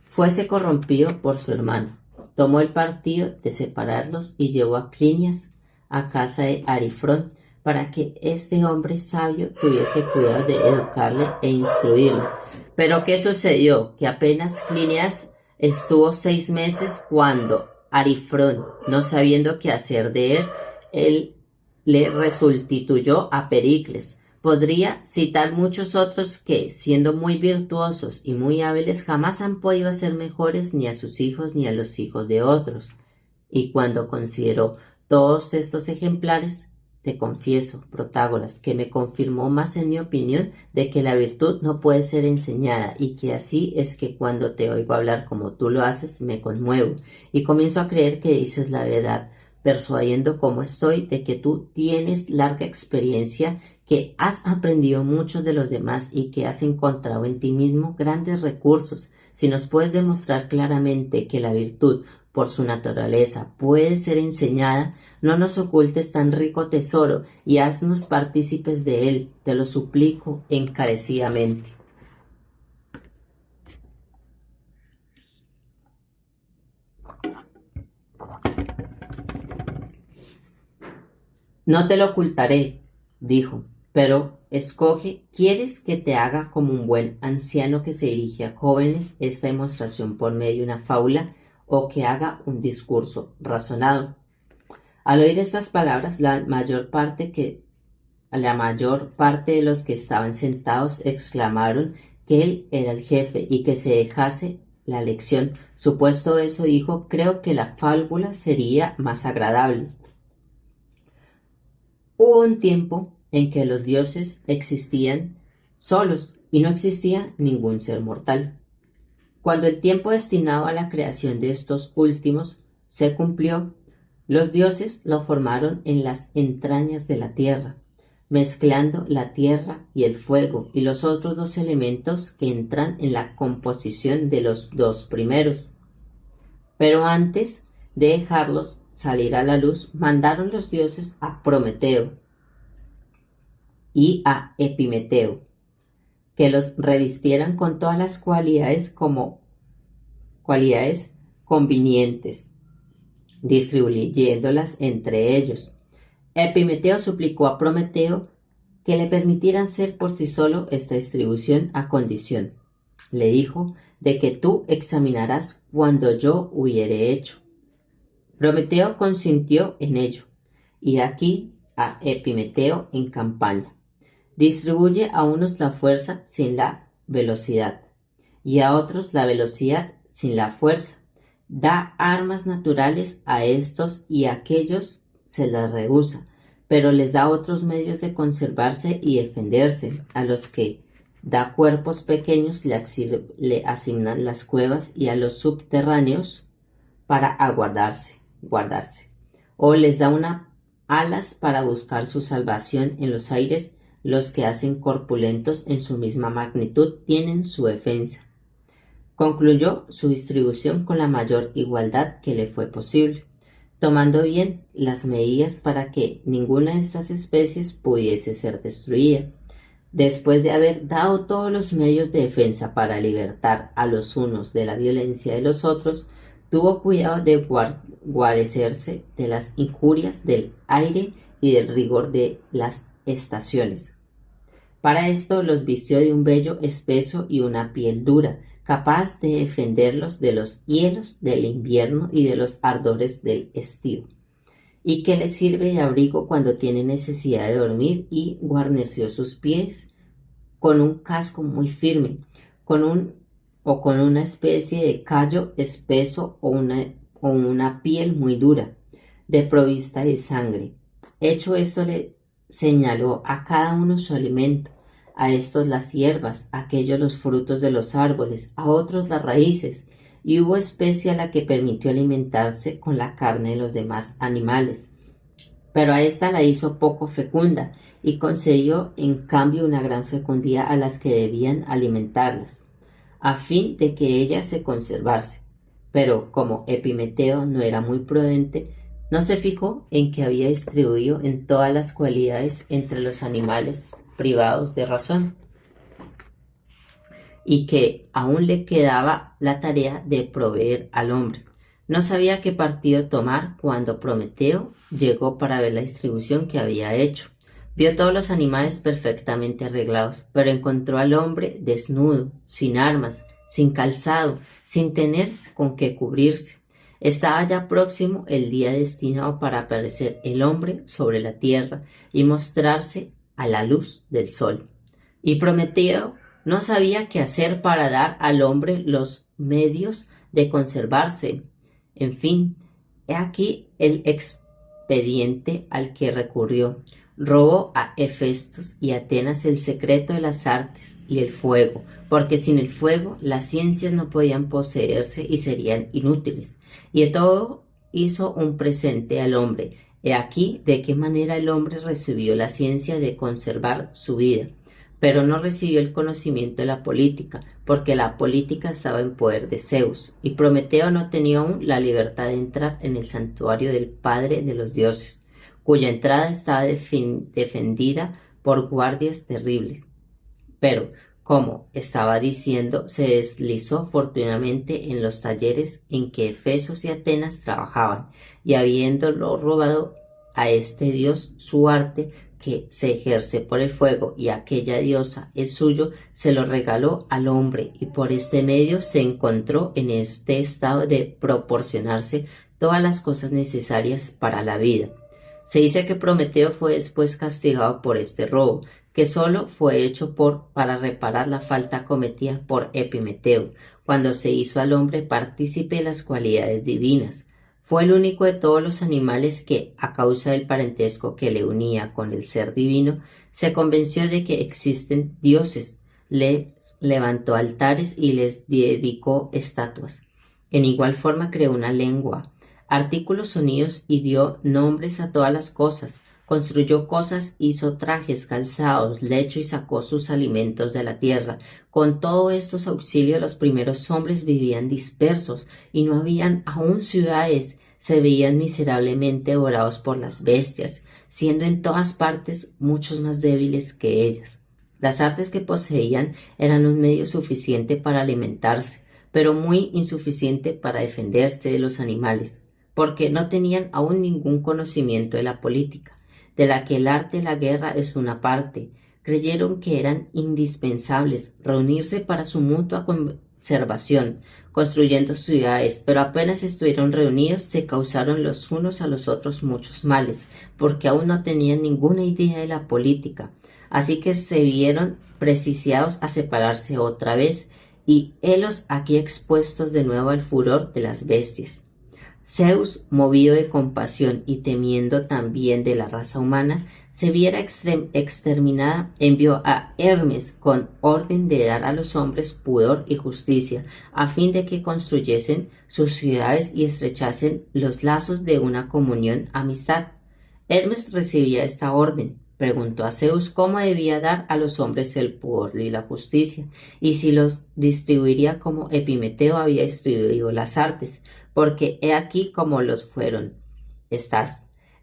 fuese corrompido por su hermano. Tomó el partido de separarlos y llevó a Clinias a casa de Arifrón para que este hombre sabio tuviese cuidado de educarle e instruirle. Pero ¿qué sucedió? Que apenas Clinias estuvo 6 meses cuando Arifrón, no sabiendo qué hacer de él le resustituyó a Pericles. Podría citar muchos otros que, siendo muy virtuosos y muy hábiles, jamás han podido ser mejores ni a sus hijos ni a los hijos de otros. Y cuando consideró todos estos ejemplares, te confieso, Protágoras, que me confirmó más en mi opinión de que la virtud no puede ser enseñada, y que así es que cuando te oigo hablar como tú lo haces, me conmuevo y comienzo a creer que dices la verdad, persuadiendo como estoy de que tú tienes larga experiencia, que has aprendido mucho de los demás y que has encontrado en ti mismo grandes recursos. Si nos puedes demostrar claramente que la virtud, por su naturaleza, puede ser enseñada, no nos ocultes tan rico tesoro y haznos partícipes de él, te lo suplico encarecidamente. No te lo ocultaré, dijo, pero escoge, ¿quieres que te haga como un buen anciano que se dirige a jóvenes esta demostración por medio de una fábula, o que haga un discurso razonado? Al oír estas palabras, la mayor parte de los que estaban sentados exclamaron que él era el jefe y que se dejase la lección. Supuesto eso, dijo, creo que la fábula sería más agradable. Hubo un tiempo en que los dioses existían solos y no existía ningún ser mortal. Cuando el tiempo destinado a la creación de estos últimos se cumplió, los dioses lo formaron en las entrañas de la tierra, mezclando la tierra y el fuego y los otros dos elementos que entran en la composición de los dos primeros. Pero antes de dejarlos salir a la luz, mandaron los dioses a Prometeo y a Epimeteo que los revistieran con todas las cualidades convenientes, distribuyéndolas entre ellos. Epimeteo suplicó a Prometeo que le permitieran hacer por sí solo esta distribución, a condición, le dijo, de que tú examinarás cuando yo hubiere hecho. Prometeo consintió en ello, y aquí a Epimeteo en campaña. Distribuye a unos la fuerza sin la velocidad y a otros la velocidad sin la fuerza. Da armas naturales a estos y a aquellos se las rehúsa, pero les da otros medios de conservarse y defenderse. A los que da cuerpos pequeños le asignan las cuevas y a los subterráneos para guardarse. O les da alas para buscar su salvación en los aires. Los que hacen corpulentos en su misma magnitud tienen su defensa. Concluyó su distribución con la mayor igualdad que le fue posible, tomando bien las medidas para que ninguna de estas especies pudiese ser destruida. Después de haber dado todos los medios de defensa para libertar a los unos de la violencia de los otros, tuvo cuidado de guarecerse de las injurias del aire y del rigor de las estaciones. Para esto los vistió de un vello espeso y una piel dura, capaz de defenderlos de los hielos del invierno y de los ardores del estío, y que les sirve de abrigo cuando tiene necesidad de dormir, y guarneció sus pies con un casco muy firme, con una especie de callo espeso o una piel muy dura, de provista de sangre. Hecho esto, le señaló a cada uno su alimento, a estos las hierbas, a aquellos los frutos de los árboles, a otros las raíces, y hubo especie a la que permitió alimentarse con la carne de los demás animales. Pero a esta la hizo poco fecunda, y concedió en cambio una gran fecundidad a las que debían alimentarlas, a fin de que ellas se conservase. Pero como Epimeteo no era muy prudente, no se fijó en que había distribuido en todas las cualidades entre los animales privados de razón, y que aún le quedaba la tarea de proveer al hombre. No sabía qué partido tomar cuando Prometeo llegó para ver la distribución que había hecho. Vio todos los animales perfectamente arreglados, pero encontró al hombre desnudo, sin armas, sin calzado, sin tener con qué cubrirse. Estaba ya próximo el día destinado para aparecer el hombre sobre la tierra y mostrarse a la luz del sol. Y Prometeo no sabía qué hacer para dar al hombre los medios de conservarse. En fin, he aquí el expediente al que recurrió. Robó a Hefestos y Atenas el secreto de las artes y el fuego, porque sin el fuego las ciencias no podían poseerse y serían inútiles. Y de todo hizo un presente al hombre. He aquí de qué manera el hombre recibió la ciencia de conservar su vida, pero no recibió el conocimiento de la política, porque la política estaba en poder de Zeus, y Prometeo no tenía aún la libertad de entrar en el santuario del Padre de los dioses, cuya entrada estaba defendida por guardias terribles. Pero, como estaba diciendo, se deslizó fortunadamente en los talleres en que Efesos y Atenas trabajaban, y habiéndolo robado a este dios su arte, que se ejerce por el fuego, y aquella diosa el suyo, se lo regaló al hombre, y por este medio se encontró en este estado de proporcionarse todas las cosas necesarias para la vida. Se dice que Prometeo fue después castigado por este robo, que solo fue hecho para reparar la falta cometida por Epimeteo, cuando se hizo al hombre partícipe de las cualidades divinas. Fue el único de todos los animales que, a causa del parentesco que le unía con el ser divino, se convenció de que existen dioses, les levantó altares y les dedicó estatuas. En igual forma creó una lengua, artículos, sonidos y dio nombres a todas las cosas. Construyó cosas, hizo trajes, calzados, lecho y sacó sus alimentos de la tierra. Con todos estos auxilios los primeros hombres vivían dispersos y no habían aún ciudades. Se veían miserablemente devorados por las bestias, siendo en todas partes muchos más débiles que ellas. Las artes que poseían eran un medio suficiente para alimentarse, pero muy insuficiente para defenderse de los animales, porque no tenían aún ningún conocimiento de la política, de la que el arte de la guerra es una parte. Creyeron que eran indispensables reunirse para su mutua conservación, construyendo ciudades, pero apenas estuvieron reunidos se causaron los unos a los otros muchos males, porque aún no tenían ninguna idea de la política. así que se vieron precisados a separarse otra vez, y helos aquí expuestos de nuevo al furor de las bestias. Zeus, movido de compasión y temiendo también de la raza humana, se viera exterminada, envió a Hermes con orden de dar a los hombres pudor y justicia, a fin de que construyesen sus ciudades y estrechasen los lazos de una comunión amistad. Hermes recibía esta orden, preguntó a Zeus cómo debía dar a los hombres el pudor y la justicia, y si los distribuiría como Epimeteo había distribuido las artes, porque he aquí cómo los fueron.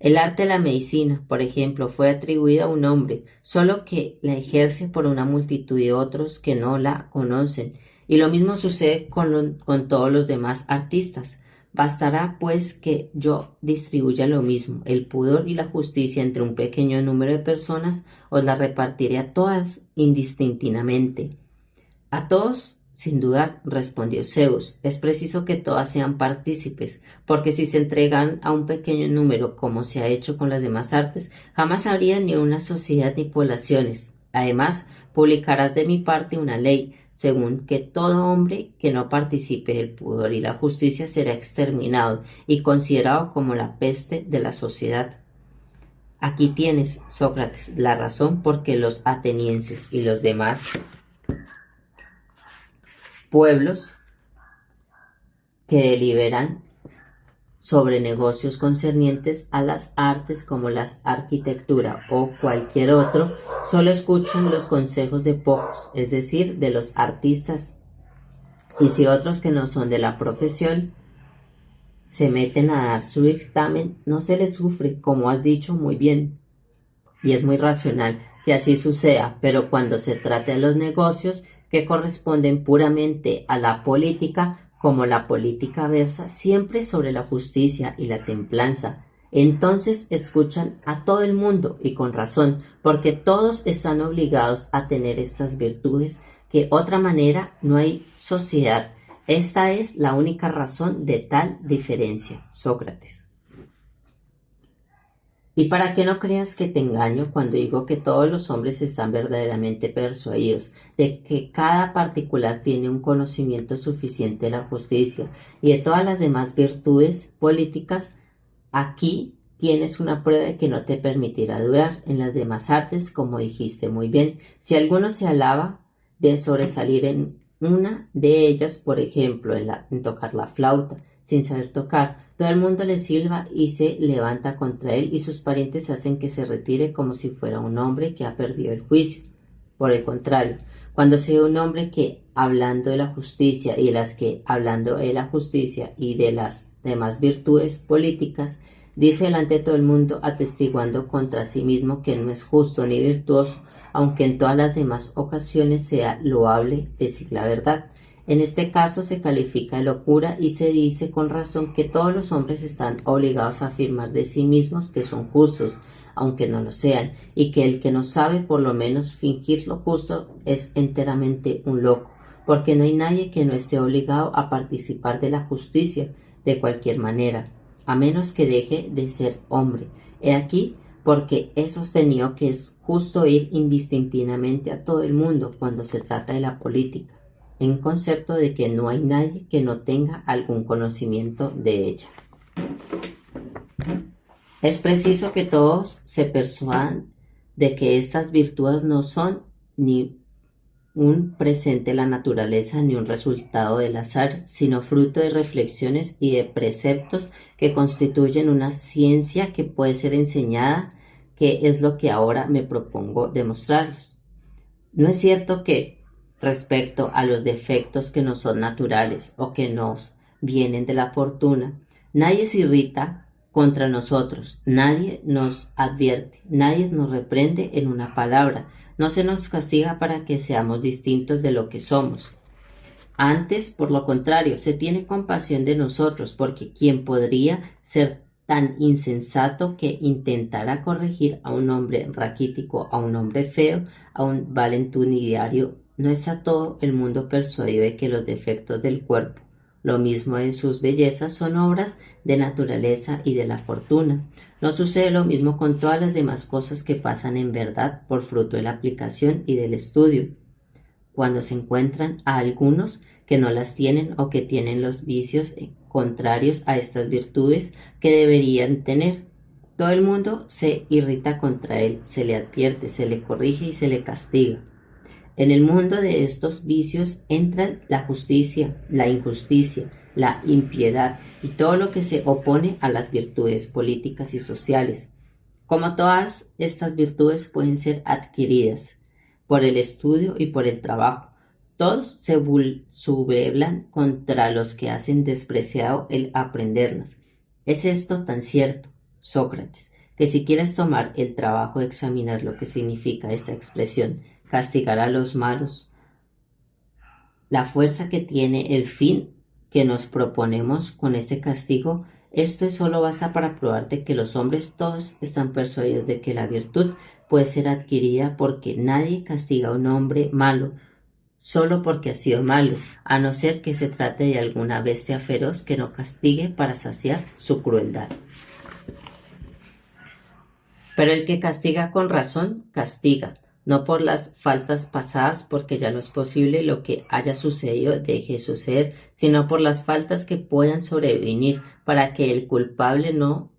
El arte de la medicina, por ejemplo, fue atribuida a un hombre, solo que la ejerce por una multitud de otros que no la conocen, y lo mismo sucede con todos los demás artistas. Bastará, pues, que yo distribuya lo mismo, el pudor y la justicia entre un pequeño número de personas, os la repartiré a todas indistintamente. A todos, sin dudar, respondió Zeus, es preciso que todas sean partícipes, porque si se entregan a un pequeño número, como se ha hecho con las demás artes, jamás habría ni una sociedad ni poblaciones. Además, publicarás de mi parte una ley, según que todo hombre que no participe del pudor y la justicia será exterminado y considerado como la peste de la sociedad. Aquí tienes, Sócrates, la razón por que los atenienses y los demás pueblos que deliberan sobre negocios concernientes a las artes como la arquitectura o cualquier otro, solo escuchan los consejos de pocos, es decir, de los artistas, y si otros que no son de la profesión se meten a dar su dictamen, no se les sufre, como has dicho muy bien, y es muy racional que así suceda, pero cuando se trata de los negocios que corresponden puramente a la política, como la política versa siempre sobre la justicia y la templanza, entonces escuchan a todo el mundo y con razón, porque todos están obligados a tener estas virtudes, que otra manera no hay sociedad. Esta es la única razón de tal diferencia. Sócrates. Y para que no creas que te engaño cuando digo que todos los hombres están verdaderamente persuadidos de que cada particular tiene un conocimiento suficiente de la justicia y de todas las demás virtudes políticas, aquí tienes una prueba de que no te permitirá dudar en las demás artes, como dijiste muy bien. Si alguno se alaba de sobresalir en una de ellas, por ejemplo, en tocar la flauta, sin saber tocar, todo el mundo le silba y se levanta contra él, y sus parientes hacen que se retire como si fuera un hombre que ha perdido el juicio. Por el contrario, cuando se ve un hombre que, hablando de la justicia y de las que, hablando de la justicia y de las demás virtudes políticas, dice delante de todo el mundo, atestiguando contra sí mismo que no es justo ni virtuoso, aunque en todas las demás ocasiones sea loable decir la verdad. En este caso se califica de locura y se dice con razón que todos los hombres están obligados a afirmar de sí mismos que son justos, aunque no lo sean, y que el que no sabe por lo menos fingir lo justo es enteramente un loco, porque no hay nadie que no esté obligado a participar de la justicia de cualquier manera, a menos que deje de ser hombre. He aquí porque he sostenido que es justo ir indistintamente a todo el mundo cuando se trata de la política, en concepto de que no hay nadie que no tenga algún conocimiento de ella. Es preciso que todos se persuadan de que estas virtudes no son ni un presente de la naturaleza ni un resultado del azar, sino fruto de reflexiones y de preceptos que constituyen una ciencia que puede ser enseñada, que es lo que ahora me propongo demostrarles. No es cierto que, respecto a los defectos que no son naturales o que nos vienen de la fortuna, nadie se irrita contra nosotros, nadie nos advierte, nadie nos reprende en una palabra, no se nos castiga para que seamos distintos de lo que somos. Antes, por lo contrario, se tiene compasión de nosotros, porque ¿quién podría ser tan insensato que intentara corregir a un hombre raquítico, a un hombre feo, a un valentudiario? No es a todo el mundo persuadido de que los defectos del cuerpo Lo mismo de sus bellezas son obras de naturaleza y de la fortuna. No sucede lo mismo con todas las demás cosas que pasan en verdad por fruto de la aplicación y del estudio. Cuando se encuentran a algunos que no las tienen o que tienen los vicios contrarios a estas virtudes que deberían tener, todo el mundo se irrita contra él, se le advierte, se le corrige y se le castiga. En el mundo de estos vicios entran la justicia, la injusticia, la impiedad y todo lo que se opone a las virtudes políticas y sociales. Como todas estas virtudes pueden ser adquiridas por el estudio y por el trabajo, todos se subelan contra los que hacen despreciado el aprenderlas. Es esto tan cierto, Sócrates, que si quieres tomar el trabajo de examinar lo que significa esta expresión, castigar a los malos, la fuerza que tiene el fin que nos proponemos con este castigo, esto solo basta para probarte que los hombres todos están persuadidos de que la virtud puede ser adquirida porque nadie castiga a un hombre malo solo porque ha sido malo, a no ser que se trate de alguna bestia feroz que no castigue para saciar su crueldad. Pero el que castiga con razón, castiga, no por las faltas pasadas, porque ya no es posible lo que haya sucedido deje de suceder, sino por las faltas que puedan sobrevenir para que el culpable no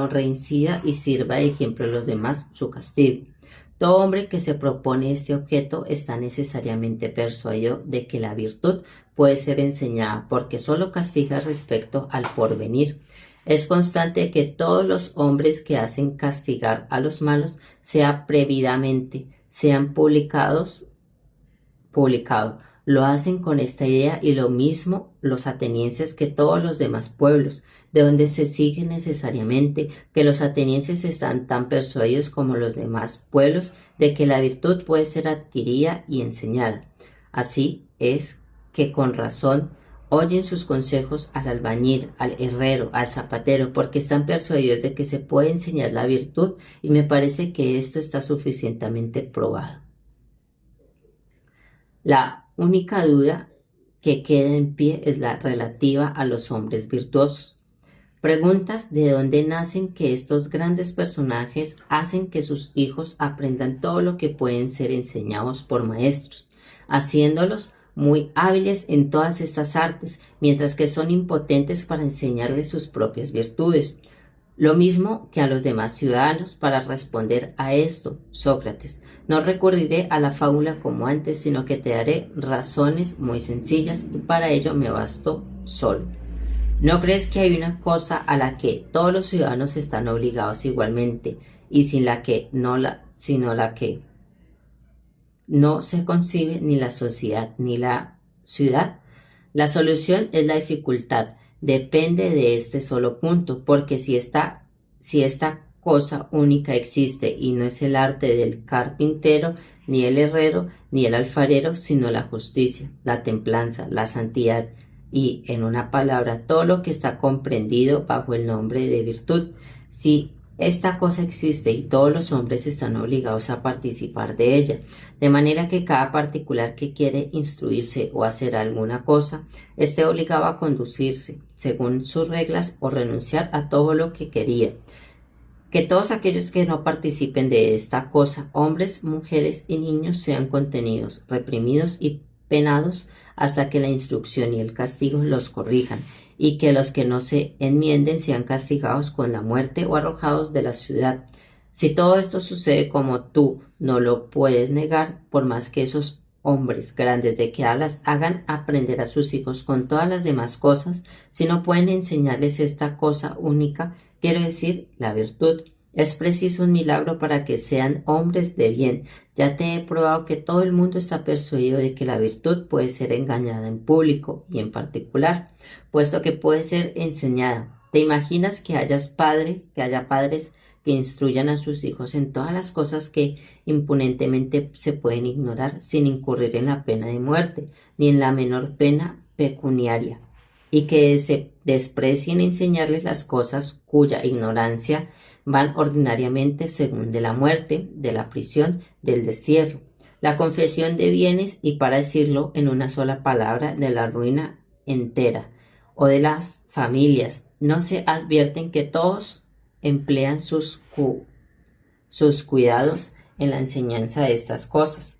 reincida y sirva de ejemplo a los demás su castigo. Todo hombre que se propone este objeto está necesariamente persuadido de que la virtud puede ser enseñada, porque solo castiga respecto al porvenir. Es constante que todos los hombres que hacen castigar a los malos sea previamente, sean publicado. Lo hacen con esta idea y lo mismo los atenienses que todos los demás pueblos, de donde se sigue necesariamente que los atenienses están tan persuadidos como los demás pueblos de que la virtud puede ser adquirida y enseñada. Así es que con razón oyen sus consejos al albañil, al herrero, al zapatero, porque están persuadidos de que se puede enseñar la virtud y me parece que esto está suficientemente probado. La única duda que queda en pie es la relativa a los hombres virtuosos. Preguntas de dónde nacen que estos grandes personajes hacen que sus hijos aprendan todo lo que pueden ser enseñados por maestros, haciéndolos muy hábiles en todas estas artes, mientras que son impotentes para enseñarles sus propias virtudes. Lo mismo que a los demás ciudadanos. Para responder a esto, Sócrates, no recurriré a la fábula como antes, sino que te daré razones muy sencillas y para ello me basto solo. ¿No crees que hay una cosa a la que todos los ciudadanos están obligados igualmente y sino la que no se concibe ni la sociedad ni la ciudad? La solución es la dificultad. Depende de este solo punto, porque si esta cosa única existe y no es el arte del carpintero, ni el herrero, ni el alfarero, sino la justicia, la templanza, la santidad y, en una palabra, todo lo que está comprendido bajo el nombre de virtud. Si esta cosa existe y todos los hombres están obligados a participar de ella, de manera que cada particular que quiere instruirse o hacer alguna cosa esté obligado a conducirse según sus reglas o renunciar a todo lo que quería. Que todos aquellos que no participen de esta cosa, hombres, mujeres y niños, sean contenidos, reprimidos y penados hasta que la instrucción y el castigo los corrijan, y que los que no se enmienden sean castigados con la muerte o arrojados de la ciudad. Si todo esto sucede como tú no lo puedes negar, por más que esos hombres grandes de que hablas hagan aprender a sus hijos con todas las demás cosas, si no pueden enseñarles esta cosa única, quiero decir, la virtud, es preciso un milagro para que sean hombres de bien. Ya te he probado que todo el mundo está persuadido de que la virtud puede ser engañada en público y en particular, puesto que puede ser enseñada. ¿Te imaginas que haya padres que instruyan a sus hijos en todas las cosas que impunentemente se pueden ignorar sin incurrir en la pena de muerte, ni en la menor pena pecuniaria, y que se desprecien enseñarles las cosas cuya ignorancia van ordinariamente según de la muerte, de la prisión, del destierro? La confesión de bienes y, para decirlo en una sola palabra, de la ruina entera o de las familias. No se advierten que todos emplean sus cuidados en la enseñanza de estas cosas.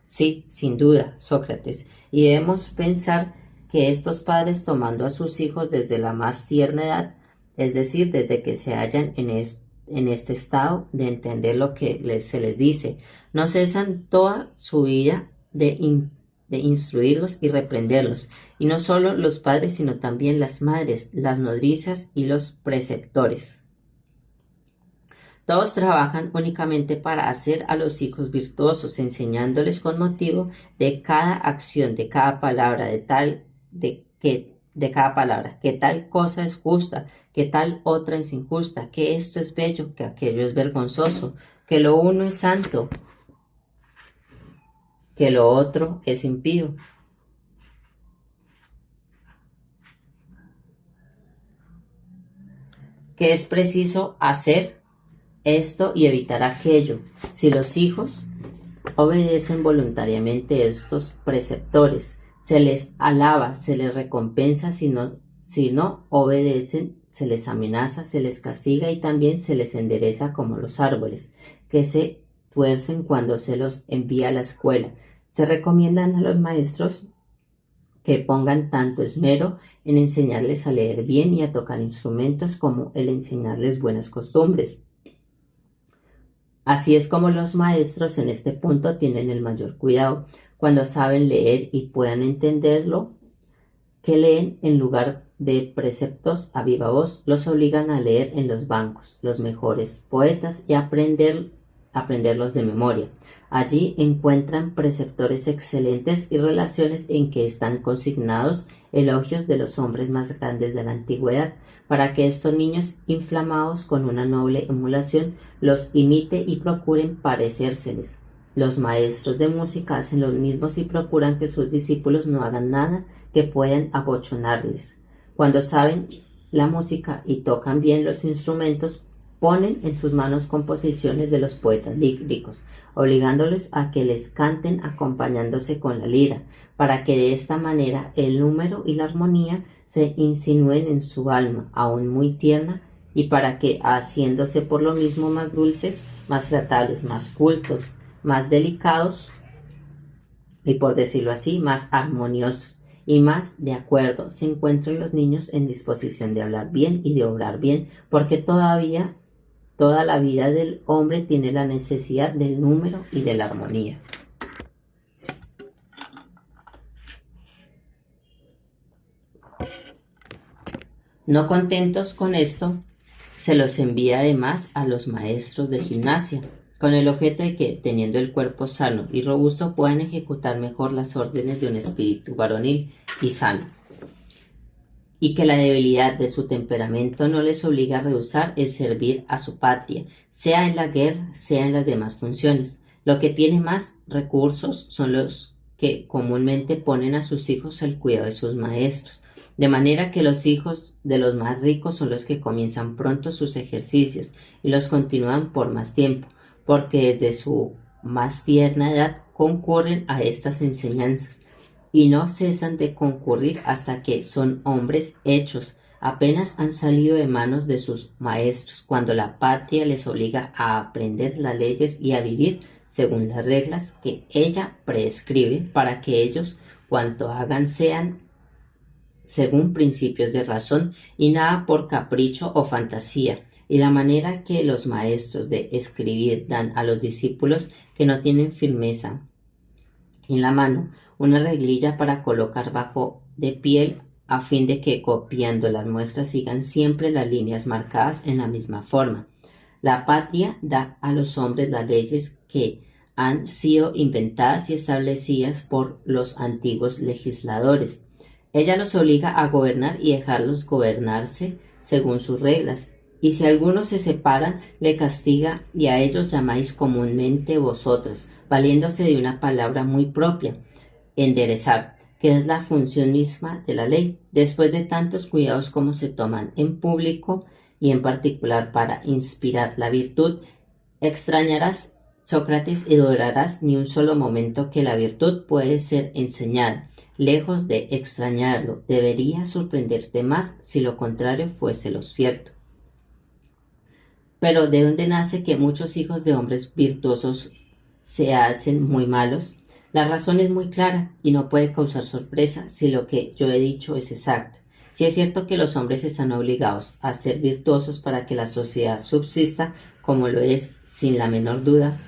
Sí, sin duda, Sócrates, y debemos pensar que estos padres, tomando a sus hijos desde la más tierna edad, es decir, desde que se hallan en este estado de entender lo que se les dice, no cesan toda su vida de instruirlos y reprenderlos, y no solo los padres, sino también las madres, las nodrizas y los preceptores. Todos trabajan únicamente para hacer a los hijos virtuosos, enseñándoles con motivo de cada acción, de cada palabra, de cada palabra, que tal cosa es justa, que tal otra es injusta, que esto es bello, que aquello es vergonzoso, que lo uno es santo, que lo otro es impío. Que es preciso hacer esto y evitar aquello. Si los hijos obedecen voluntariamente estos preceptores, se les alaba, se les recompensa; si no obedecen, se les amenaza, se les castiga y también se les endereza como los árboles, que se tuercen cuando se los envía a la escuela. Se recomiendan a los maestros que pongan tanto esmero en enseñarles a leer bien y a tocar instrumentos como el enseñarles buenas costumbres. Así es como los maestros en este punto tienen el mayor cuidado. Cuando saben leer y puedan entenderlo, que leen en lugar de preceptos a viva voz, los obligan a leer en los bancos los mejores poetas y aprenderlos de memoria. Allí encuentran preceptores excelentes y relaciones en que están consignados elogios de los hombres más grandes de la antigüedad, para que estos niños, inflamados con una noble emulación, los imite y procuren parecérseles. Los maestros de música hacen los mismos y procuran que sus discípulos no hagan nada que puedan abochonarles. Cuando saben la música y tocan bien los instrumentos, ponen en sus manos composiciones de los poetas líricos, obligándoles a que les canten acompañándose con la lira, para que de esta manera el número y la armonía se insinúen en su alma, aún muy tierna, y para que, haciéndose por lo mismo más dulces, más tratables, más cultos, más delicados, y por decirlo así, más armoniosos y más de acuerdo, se encuentren los niños en disposición de hablar bien y de obrar bien, porque toda la vida del hombre tiene la necesidad del número y de la armonía. No contentos con esto, se los envía además a los maestros de gimnasia, con el objeto de que, teniendo el cuerpo sano y robusto, puedan ejecutar mejor las órdenes de un espíritu varonil y sano, y que la debilidad de su temperamento no les obligue a rehusar el servir a su patria, sea en la guerra, sea en las demás funciones. Lo que tiene más recursos son los que comúnmente ponen a sus hijos al cuidado de sus maestros, de manera que los hijos de los más ricos son los que comienzan pronto sus ejercicios y los continúan por más tiempo, porque desde su más tierna edad concurren a estas enseñanzas y no cesan de concurrir hasta que son hombres hechos, apenas han salido de manos de sus maestros, cuando la patria les obliga a aprender las leyes y a vivir según las reglas que ella prescribe, para que ellos, cuanto hagan, sean según principios de razón y nada por capricho o fantasía. Y la manera que los maestros de escribir dan a los discípulos que no tienen firmeza en la mano una reglilla para colocar bajo de piel, a fin de que, copiando las muestras, sigan siempre las líneas marcadas en la misma forma. La patria da a los hombres las leyes que han sido inventadas y establecidas por los antiguos legisladores. Ella los obliga a gobernar y dejarlos gobernarse según sus reglas. Y si algunos se separan, le castiga, y a ellos llamáis comúnmente vosotros, valiéndose de una palabra muy propia, enderezar, que es la función misma de la ley. Después de tantos cuidados como se toman en público y en particular para inspirar la virtud, extrañarás Sócrates, ignorarás ni un solo momento que la virtud puede ser enseñada. Lejos de extrañarlo, debería sorprenderte más si lo contrario fuese lo cierto. Pero ¿de dónde nace que muchos hijos de hombres virtuosos se hacen muy malos? La razón es muy clara y no puede causar sorpresa si lo que yo he dicho es exacto. Si es cierto que los hombres están obligados a ser virtuosos para que la sociedad subsista, como lo es sin la menor duda,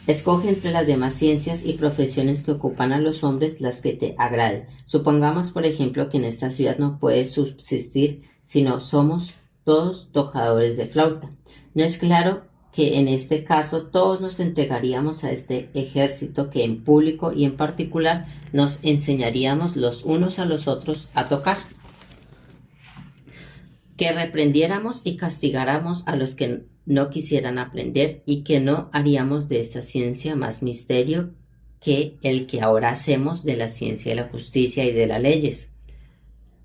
escoge entre las demás ciencias y profesiones que ocupan a los hombres las que te agraden. Supongamos, por ejemplo, que en esta ciudad no puede subsistir si no somos todos tocadores de flauta. ¿No es claro que en este caso todos nos entregaríamos a este ejército que en público y en particular nos enseñaríamos los unos a los otros a tocar? Que reprendiéramos y castigáramos a los que no quisieran aprender y que no haríamos de esta ciencia más misterio que el que ahora hacemos de la ciencia de la justicia y de las leyes.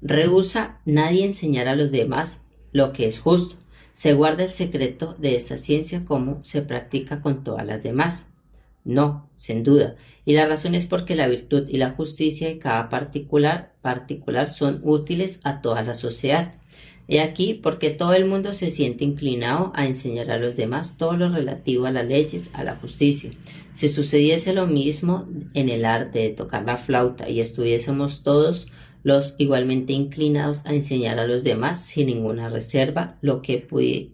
Rehúsa nadie enseñar a los demás lo que es justo. Se guarda el secreto de esta ciencia como se practica con todas las demás. No, sin duda. Y la razón es porque la virtud y la justicia de cada particular son útiles a toda la sociedad. He aquí porque todo el mundo se siente inclinado a enseñar a los demás todo lo relativo a las leyes, a la justicia. Si sucediese lo mismo en el arte de tocar la flauta y estuviésemos todos los igualmente inclinados a enseñar a los demás sin ninguna reserva lo que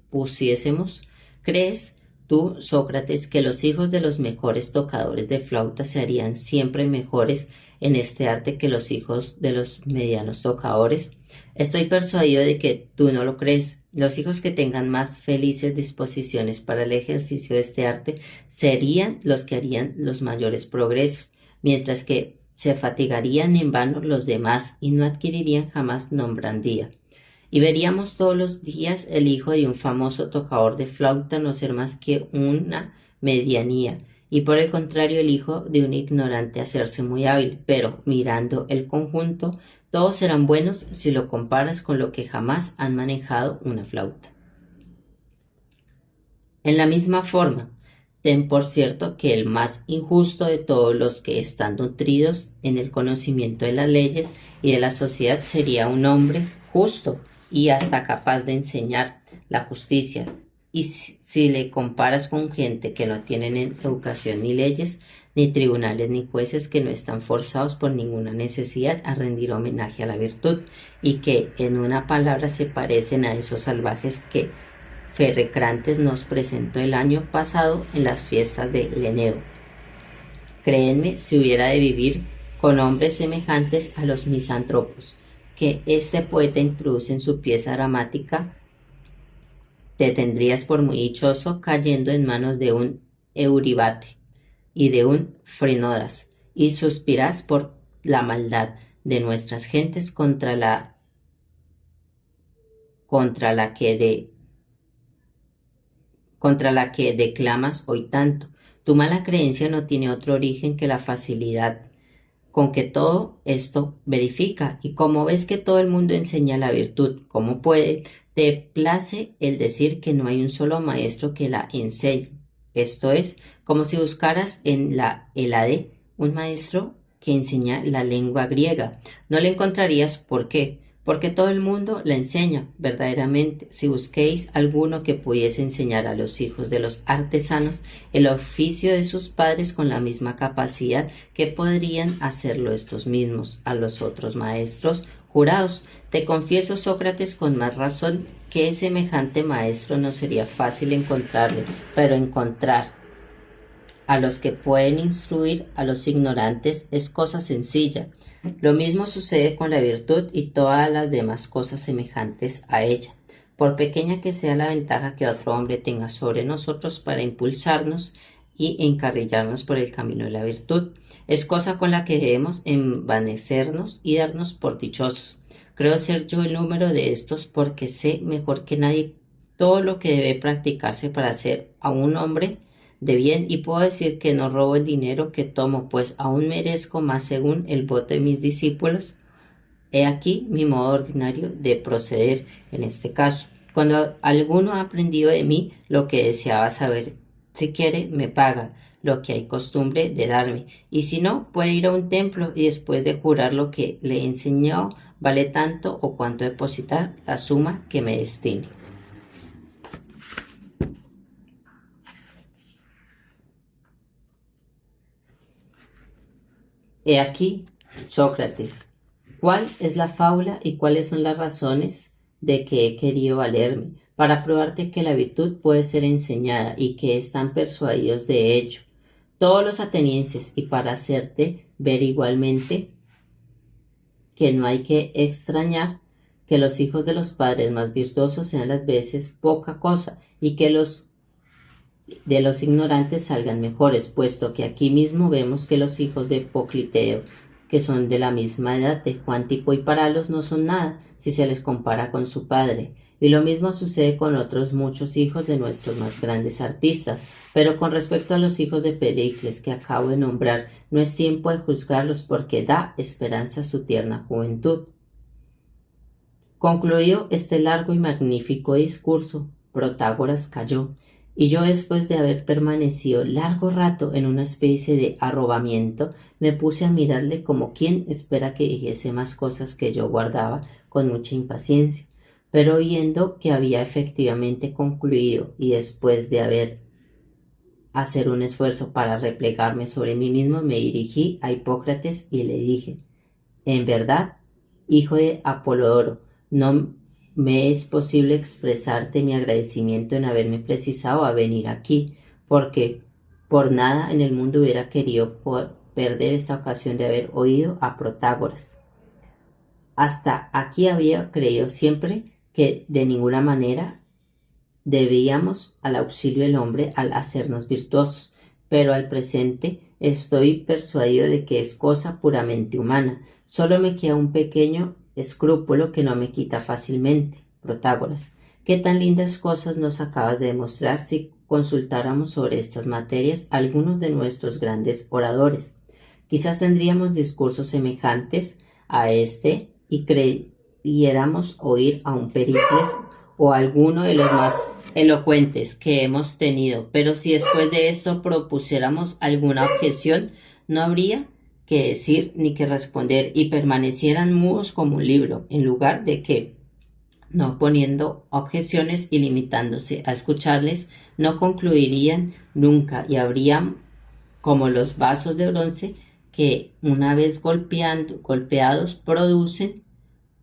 pusiésemos, ¿crees tú, Sócrates, que los hijos de los mejores tocadores de flauta se harían siempre mejores en este arte que los hijos de los medianos tocadores? Estoy persuadido de que tú no lo crees. Los hijos que tengan más felices disposiciones para el ejercicio de este arte serían los que harían los mayores progresos, mientras que se fatigarían en vano los demás y no adquirirían jamás nombrandía. Y veríamos todos los días el hijo de un famoso tocador de flauta no ser más que una medianía, y por el contrario el hijo de un ignorante hacerse muy hábil, pero mirando el conjunto, todos serán buenos si lo comparas con lo que jamás han manejado una flauta. En la misma forma, ten por cierto que el más injusto de todos los que están nutridos en el conocimiento de las leyes y de la sociedad sería un hombre justo y hasta capaz de enseñar la justicia. Y si le comparas con gente que no tienen educación ni leyes, ni tribunales ni jueces, que no están forzados por ninguna necesidad a rendir homenaje a la virtud, y que en una palabra se parecen a esos salvajes que Ferrecrantes nos presentó el año pasado en las fiestas de Leneo. Créenme, si hubiera de vivir con hombres semejantes a los misántropos que este poeta introduce en su pieza dramática, te tendrías por muy dichoso cayendo en manos de un Euribate y de un Frenodas, y suspiras por la maldad de nuestras gentes contra la que declamas hoy tanto. Tu mala creencia no tiene otro origen que la facilidad con que todo esto verifica, y como ves que todo el mundo enseña la virtud como puede, te place el decir que no hay un solo maestro que la enseñe. Esto es, como si buscaras en la Hélade un maestro que enseña la lengua griega. No le encontrarías. ¿Por qué? Porque todo el mundo la enseña verdaderamente. Si busquéis alguno que pudiese enseñar a los hijos de los artesanos el oficio de sus padres con la misma capacidad que podrían hacerlo estos mismos a los otros maestros jurados, te confieso, Sócrates, con más razón que semejante maestro no sería fácil encontrarle, pero encontrar a los que pueden instruir a los ignorantes es cosa sencilla. Lo mismo sucede con la virtud y todas las demás cosas semejantes a ella. Por pequeña que sea la ventaja que otro hombre tenga sobre nosotros para impulsarnos y encarrilarnos por el camino de la virtud, es cosa con la que debemos envanecernos y darnos por dichosos. Creo ser yo el número de estos porque sé mejor que nadie todo lo que debe practicarse para ser a un hombre de bien, y puedo decir que no robo el dinero que tomo, pues aún merezco más según el voto de mis discípulos. He aquí mi modo ordinario de proceder en este caso. Cuando alguno ha aprendido de mí lo que deseaba saber Si quiere, me paga lo que hay costumbre de darme, y si no, puede ir a un templo y después de jurar lo que le enseñó vale tanto o cuanto depositar la suma que me destine. He aquí, Sócrates, ¿cuál es la fábula y cuáles son las razones de que he querido valerme para probarte que la virtud puede ser enseñada y que están persuadidos de ello? Todos los atenienses, y para hacerte ver igualmente que no hay que extrañar que los hijos de los padres más virtuosos sean las veces poca cosa y que los de los ignorantes salgan mejores, puesto que aquí mismo vemos que los hijos de Pocliteo, que son de la misma edad de Juan Tipo y Paralos, no son nada si se les compara con su padre. Y lo mismo sucede con otros muchos hijos de nuestros más grandes artistas. Pero con respecto a los hijos de Pericles que acabo de nombrar, no es tiempo de juzgarlos porque da esperanza a su tierna juventud. Concluido este largo y magnífico discurso, Protágoras calló, y yo, después de haber permanecido largo rato en una especie de arrobamiento, me puse a mirarle como quien espera que dijese más cosas que yo guardaba con mucha impaciencia. Pero viendo que había efectivamente concluido y después de hacer un esfuerzo para replegarme sobre mí mismo, me dirigí a Hipócrates y le dije: en verdad, hijo de Apolodoro, no me es posible expresarte mi agradecimiento en haberme precisado a venir aquí, porque por nada en el mundo hubiera querido perder esta ocasión de haber oído a Protágoras. Hasta aquí había creído siempre que de ninguna manera debíamos al auxilio del hombre al hacernos virtuosos, pero al presente estoy persuadido de que es cosa puramente humana. Solo me queda un pequeño escrúpulo que no me quita fácilmente. Protágoras, qué tan lindas cosas nos acabas de demostrar si consultáramos sobre estas materias a algunos de nuestros grandes oradores. Quizás tendríamos discursos semejantes a este y creyéramos oír a un Pericles o a alguno de los más elocuentes que hemos tenido, pero si después de esto propusiéramos alguna objeción, no habría que decir ni que responder y permanecieran mudos como un libro, en lugar de que, no poniendo objeciones y limitándose a escucharles, no concluirían nunca y habrían como los vasos de bronce que una vez golpeados producen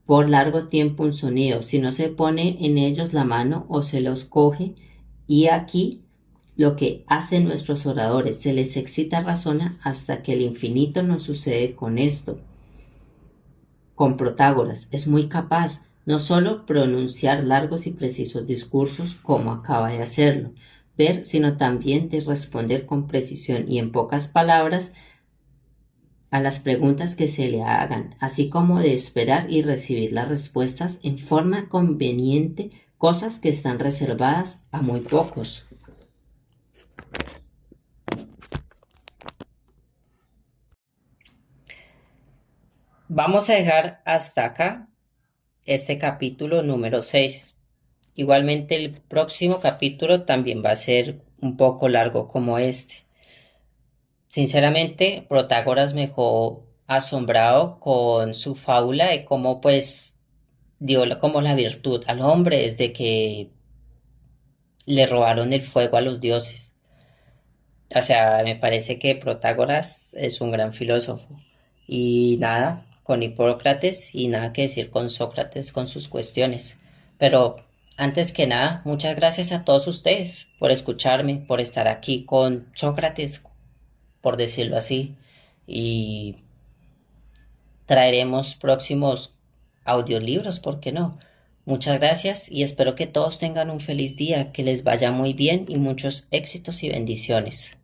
por largo tiempo un sonido, si no se pone en ellos la mano o se los coge, y aquí lo que hacen nuestros oradores, se les excita razón hasta que el infinito nos sucede con esto. Con Protágoras es muy capaz no sólo pronunciar largos y precisos discursos como acaba de hacerlo, ver, sino también de responder con precisión y en pocas palabras a las preguntas que se le hagan, así como de esperar y recibir las respuestas en forma conveniente, cosas que están reservadas a muy pocos. Vamos a dejar hasta acá este capítulo número 6. Igualmente el próximo capítulo también va a ser un poco largo como este. Sinceramente, Protágoras me dejó asombrado con su fábula de cómo pues dio como la virtud al hombre desde que le robaron el fuego a los dioses. O sea, me parece que Protágoras es un gran filósofo. Y nada, con Hipócrates y nada que decir con Sócrates con sus cuestiones. Pero antes que nada, muchas gracias a todos ustedes por escucharme, por estar aquí con Sócrates, por decirlo así. Y traeremos próximos audiolibros, ¿por qué no? Muchas gracias y espero que todos tengan un feliz día, que les vaya muy bien y muchos éxitos y bendiciones.